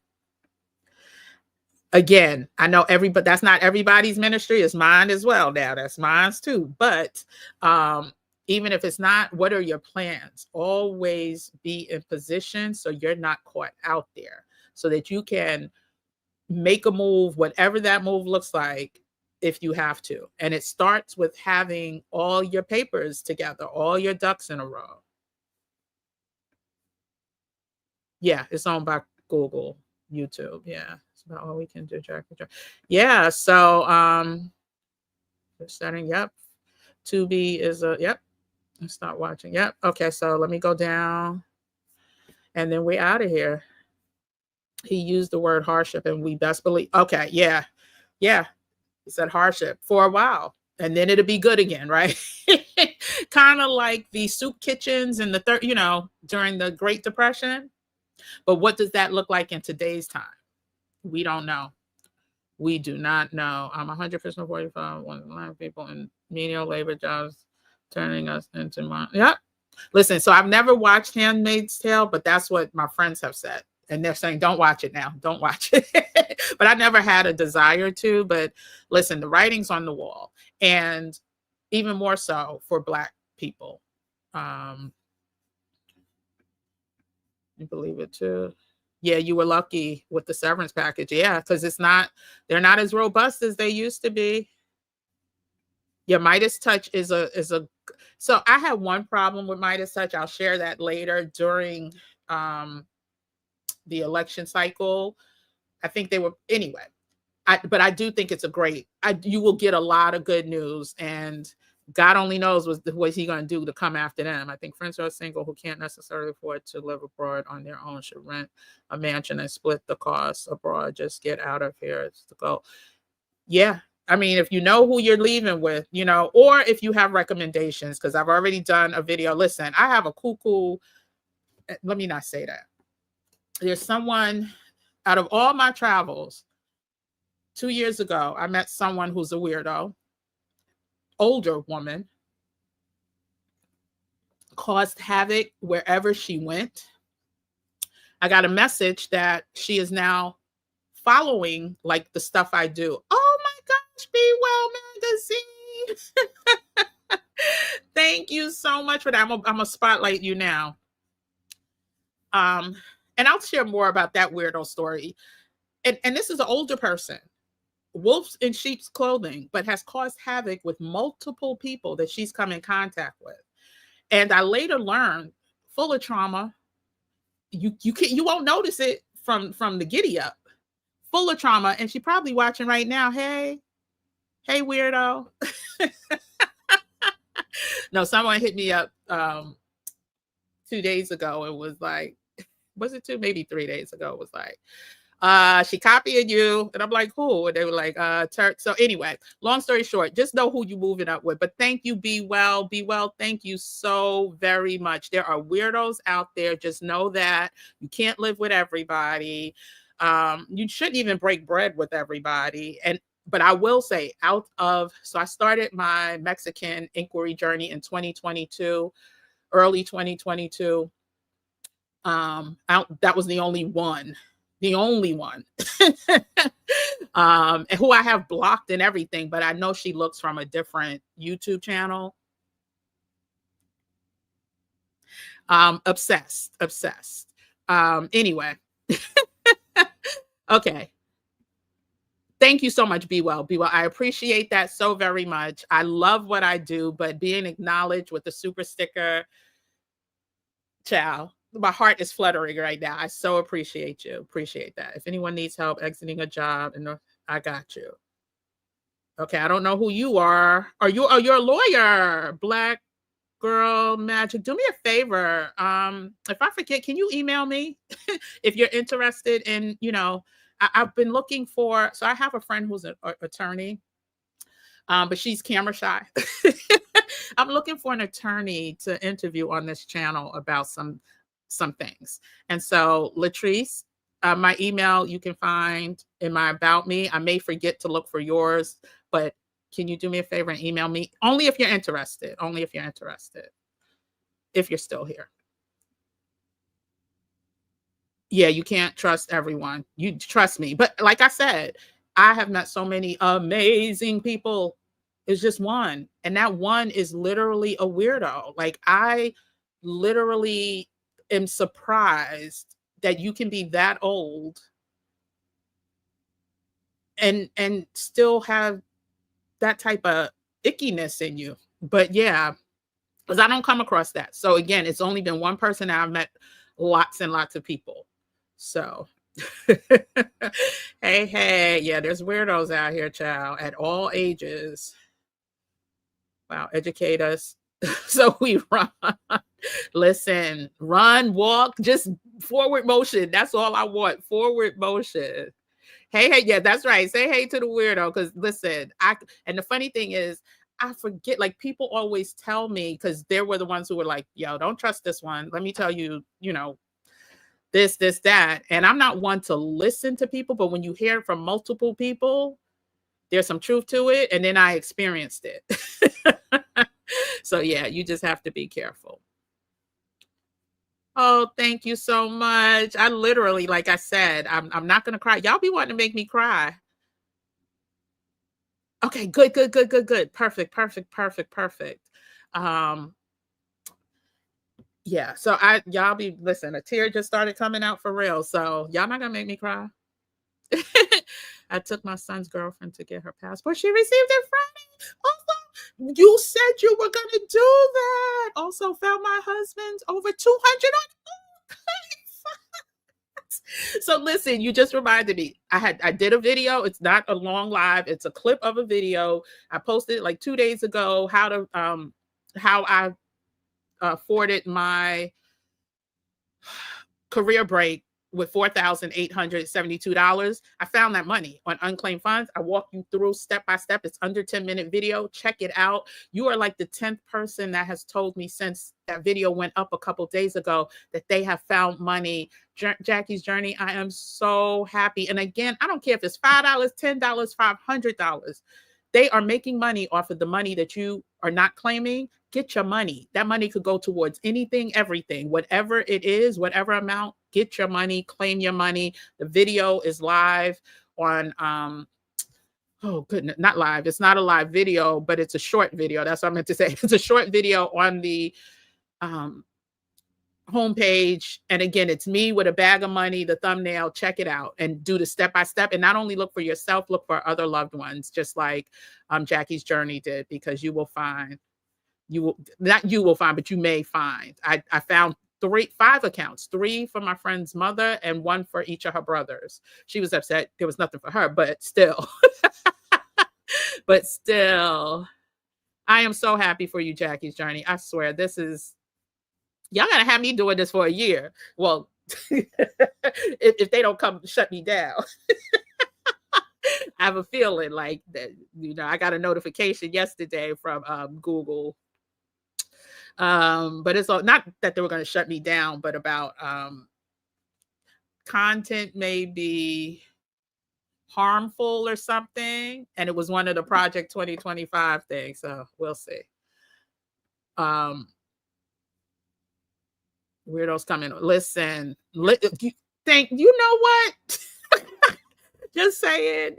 again, I know but that's not everybody's ministry. It's mine as well now. That's mine too. But even if it's not, what are your plans? Always be in position so you're not caught out there, so that you can make a move, whatever that move looks like, if you have to. And it starts with having all your papers together, all your ducks in a row. Yeah, it's owned by Google, YouTube. Yeah, it's about all we can do. Yeah, so setting, yep. Tubi is yep. Let's start watching. Yep. Okay, so let me go down. And then we're out of here. He used the word hardship, and we best believe. Okay, yeah. Yeah. He said hardship for a while, and then it'll be good again, right? Kind of like the soup kitchens in the during the Great Depression. But what does that look like in today's time? We don't know. We do not know. I'm 100% 45. One of the line people in menial labor jobs turning us into Yep. Listen, so I've never watched Handmaid's Tale, but that's what my friends have said. And they're saying, don't watch it now. Don't watch it. But I never had a desire to. But listen, the writing's on the wall. And even more so for Black people. You believe it too? Yeah, you were lucky with the severance package. Yeah, because they're not as robust as they used to be. Yeah, Midas Touch is a so I had one problem with Midas Touch. I'll share that later during the election cycle. I think they were anyway. But I do think it's you will get a lot of good news, and God only knows what he's going to do to come after them. I think friends who are single who can't necessarily afford to live abroad on their own should rent a mansion and split the costs abroad. Just get out of here. It's the goal. Yeah. I mean, if you know who you're leaving with, or if you have recommendations, because I've already done a video. Listen, I have a cuckoo. Let me not say that. There's someone out of all my travels, 2 years ago, I met someone who's a weirdo, older woman, caused havoc wherever she went. I got a message that she is now following like the stuff I do. Oh my gosh, Be Well Magazine. Thank you so much for that. I'm gonna spotlight you now. And I'll share more about that weirdo story. And this is an older person, wolves in sheep's clothing, but has caused havoc with multiple people that she's come in contact with. And I later learned, full of trauma. You won't notice it from the giddy up. Full of trauma, and she probably watching right now. Hey weirdo. No, someone hit me up 2 days ago. It was like, was it 2, maybe 3 days ago? It was like, she copying you. And I'm like, who? And they were like, Turk. So anyway, long story short, just know who you moving up with. But thank you, Be Well. Be Well, thank you so very much. There are weirdos out there. Just know that you can't live with everybody. You shouldn't even break bread with everybody. But I will say, so I started my Mexican inquiry journey in 2022, early 2022. That was the only one. And who I have blocked and everything, but I know she looks from a different YouTube channel. Obsessed. Anyway. Okay. Thank you so much, Be Well. Be Well. I appreciate that so very much. I love what I do, but being acknowledged with the super sticker, ciao. My heart is fluttering right now. I so appreciate you. Appreciate that. If anyone needs help exiting a job, and I got you. Okay, I don't know who you are. You're a lawyer, Black Girl Magic. Do me a favor. If I forget, can you email me if you're interested in, I've been looking for, so I have a friend who's an attorney, but she's camera shy. I'm looking for an attorney to interview on this channel about some things. And so Latrice, my email you can find in my About Me. I may forget to look for yours, but can you do me a favor and email me? Only if you're interested. If you're still here. Yeah, you can't trust everyone. You trust me. But like I said, I have met so many amazing people. It's just one. And that one is literally a weirdo. Like, I literally am surprised that you can be that old and still have that type of ickiness in you. But yeah, because I don't come across that. So again, it's only been one person. I've met lots and lots of people. So hey, yeah, there's weirdos out here, child, at all ages. Wow, educate us. So we run. Listen, run, walk, just forward motion. That's all I want. Forward motion. Hey, yeah, that's right. Say hey to the weirdo. Because listen, and the funny thing is, I forget, like, people always tell me, because they were the ones who were like, yo, don't trust this one. Let me tell you, this, that. And I'm not one to listen to people, but when you hear it from multiple people, there's some truth to it. And then I experienced it. So yeah, you just have to be careful. Oh, thank you so much. I literally, like I said, I'm not going to cry. Y'all be wanting to make me cry. Okay, good. Perfect. Yeah, so y'all be, listen, a tear just started coming out for real. So y'all not gonna make me cry. I took my son's girlfriend to get her passport. She received it Friday. Also, you said you were gonna do that. Also found my husband's over 200 on. So listen, you just reminded me. I did a video. It's not a long live. It's a clip of a video. I posted it like 2 days ago. How I afforded my career break with $4,872. I found that money on unclaimed funds. I walk you through step by step. It's under 10-minute video. Check it out. You are like the 10th person that has told me since that video went up a couple days ago that they have found money. Jackie's Journey, I am so happy. And again, I don't care if it's $5, $10, $500. They are making money off of the money that you are not claiming. Get your money. That money could go towards anything, everything, whatever it is, whatever amount, get your money, claim your money. The video is live on, oh goodness, not live. It's not a live video, but it's a short video. That's what I meant to say. It's a short video on the homepage. And again, it's me with a bag of money, the thumbnail. Check it out and do the step-by-step. And not only look for yourself, look for other loved ones, just like Jackie's Journey did, because you will find, but you may find. I found 5 accounts, 3 for my friend's mother and 1 for each of her brothers. She was upset. There was nothing for her, but still, I am so happy for you, Jackie's Journey. I swear this is, y'all gotta have me doing this for a year. Well, if they don't come shut me down. I have a feeling like that, I got a notification yesterday from Google. But it's not that they were going to shut me down, but about content may be harmful or something. And it was one of the Project 2025 things. So we'll see. Weirdos coming. Listen, you know what? Just saying.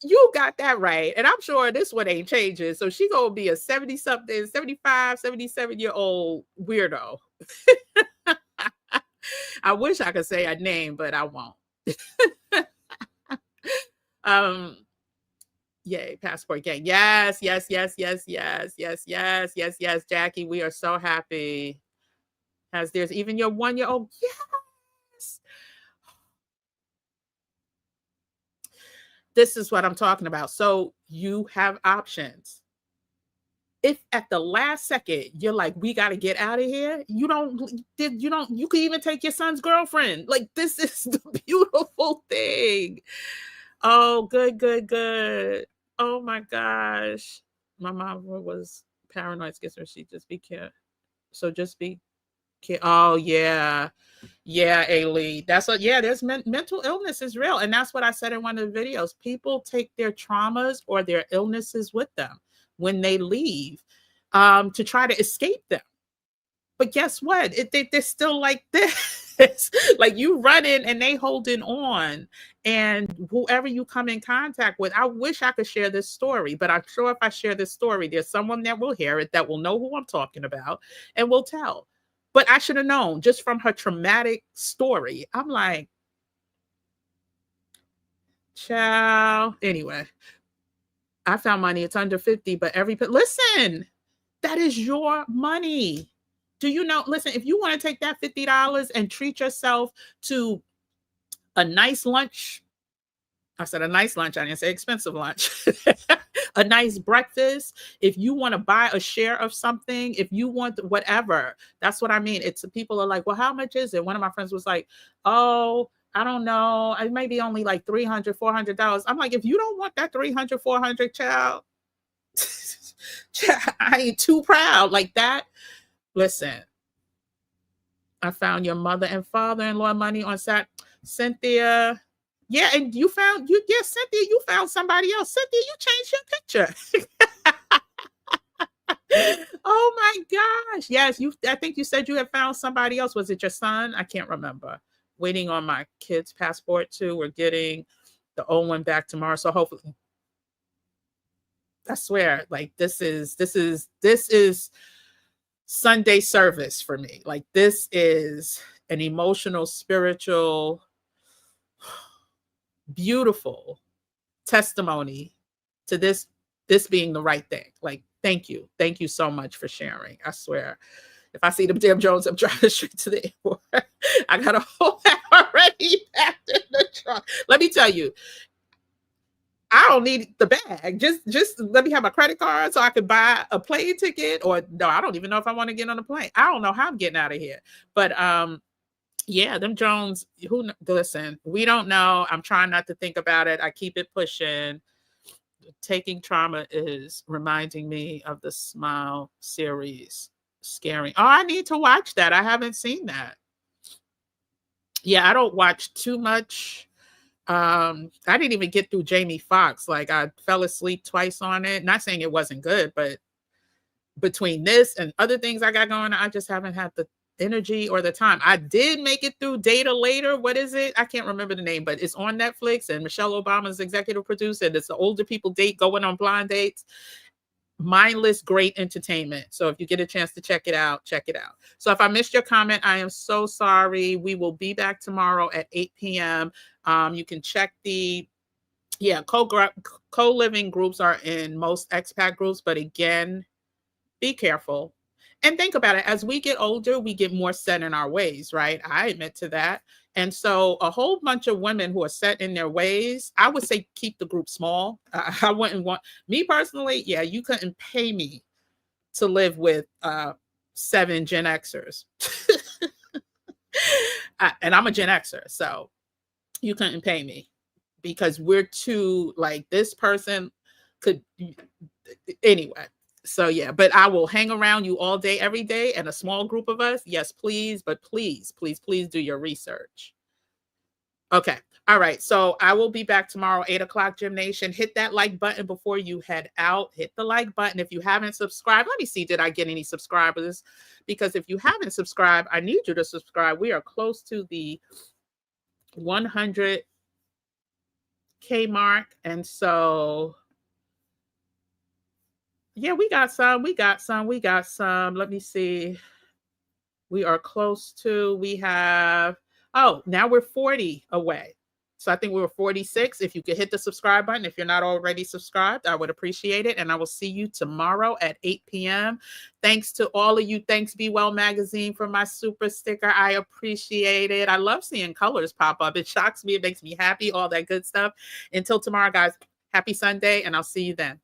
You got that right. And I'm sure this one ain't changing. So she gonna be a 70-something, 75, 77-year-old weirdo. I wish I could say a name, but I won't. Yay, passport gang. Yes, Jackie. We are so happy. As there's even your 1-year-old. Yes. This is what I'm talking about. So you have options. If at the last second you're like, we got to get out of here, you can even take your son's girlfriend. Like, this is the beautiful thing. Oh, good. Oh my gosh. My mom was paranoid, she just be careful. So just be careful. Oh yeah. Yeah, Ailey. That's what, there's mental illness is real. And that's what I said in one of the videos. People take their traumas or their illnesses with them when they leave to try to escape them. But guess what? They're still like this. Like, you running and they holding on. And whoever you come in contact with, I wish I could share this story, but I'm sure if I share this story, there's someone that will hear it, that will know who I'm talking about and will tell. But I should have known just from her traumatic story. I'm like, child. Anyway, I found money. It's under 50, but listen, that is your money. Do you know? Listen, if you want to take that $50 and treat yourself to a nice lunch, I said a nice lunch, I didn't say expensive lunch, a nice breakfast. If you want to buy a share of something, if you want whatever, that's what I mean. It's people are like, well, how much is it? One of my friends was like, oh, I don't know. It may be only like $300, $400. I'm like, if you don't want that $300, $400, child, I ain't too proud like that. Listen, I found your mother and father-in-law money on Cynthia. Yeah, and Cynthia, you found somebody else. Cynthia, you changed your picture. Oh my gosh. Yes, I think you said you had found somebody else. Was it your son? I can't remember. Waiting on my kid's passport too. We're getting the old one back tomorrow. So hopefully, I swear, like this is Sunday service for me. Like, this is an emotional, spiritual, beautiful testimony to this being the right thing. Like, thank you so much for sharing. I swear, if I see them damn Jones, I'm driving straight to the airport. I got a whole lot already packed in the trunk. Let me tell you, I don't need the bag. Just let me have my credit card so I could buy a plane ticket. Or no, I don't even know if I want to get on a plane. I don't know how I'm getting out of here. But Yeah, them Jones, listen, we don't know. I'm trying not to think about it. I keep it pushing. Taking trauma is reminding me of the Smile series. Scary. Oh, I need to watch that. I haven't seen that. Yeah, I don't watch too much. I didn't even get through Jamie Foxx. Like I fell asleep twice on it. Not saying it wasn't good, but between this and other things I got going on, I just haven't had the energy or the time. I did make it through Data Later. What is it? I can't remember the name, but it's on Netflix and Michelle Obama's executive producer. It's the older people date going on blind dates. Mindless, great entertainment. So if you get a chance to check it out, check it out. So if I missed your comment, I am so sorry. We will be back tomorrow at 8 p.m. You can check the co-living groups are in most expat groups, but again, be careful and think about it. As we get older, we get more set in our ways, right? I admit to that. And so a whole bunch of women who are set in their ways, I would say keep the group small. I wouldn't want, me personally, yeah, you couldn't pay me to live with 7 Gen Xers. And I'm a Gen Xer, so you couldn't pay me because we're too, like, this person could, anyway. So yeah, but I will hang around you all day, every day, and a small group of us. Yes, please. But please, please, please do your research. Okay. All right. So I will be back tomorrow, 8 o'clock, Gym Nation. Hit that like button before you head out. Hit the like button. If you haven't subscribed, let me see, did I get any subscribers? Because if you haven't subscribed, I need you to subscribe. We are close to the 100K mark. And so yeah, we got some. Let me see. We are close to, we have, oh, now we're 40 away. So I think we were 46. If you could hit the subscribe button, if you're not already subscribed, I would appreciate it. And I will see you tomorrow at 8 p.m. Thanks to all of you. Thanks, Be Well Magazine, for my super sticker. I appreciate it. I love seeing colors pop up. It shocks me. It makes me happy, all that good stuff. Until tomorrow, guys, happy Sunday, and I'll see you then.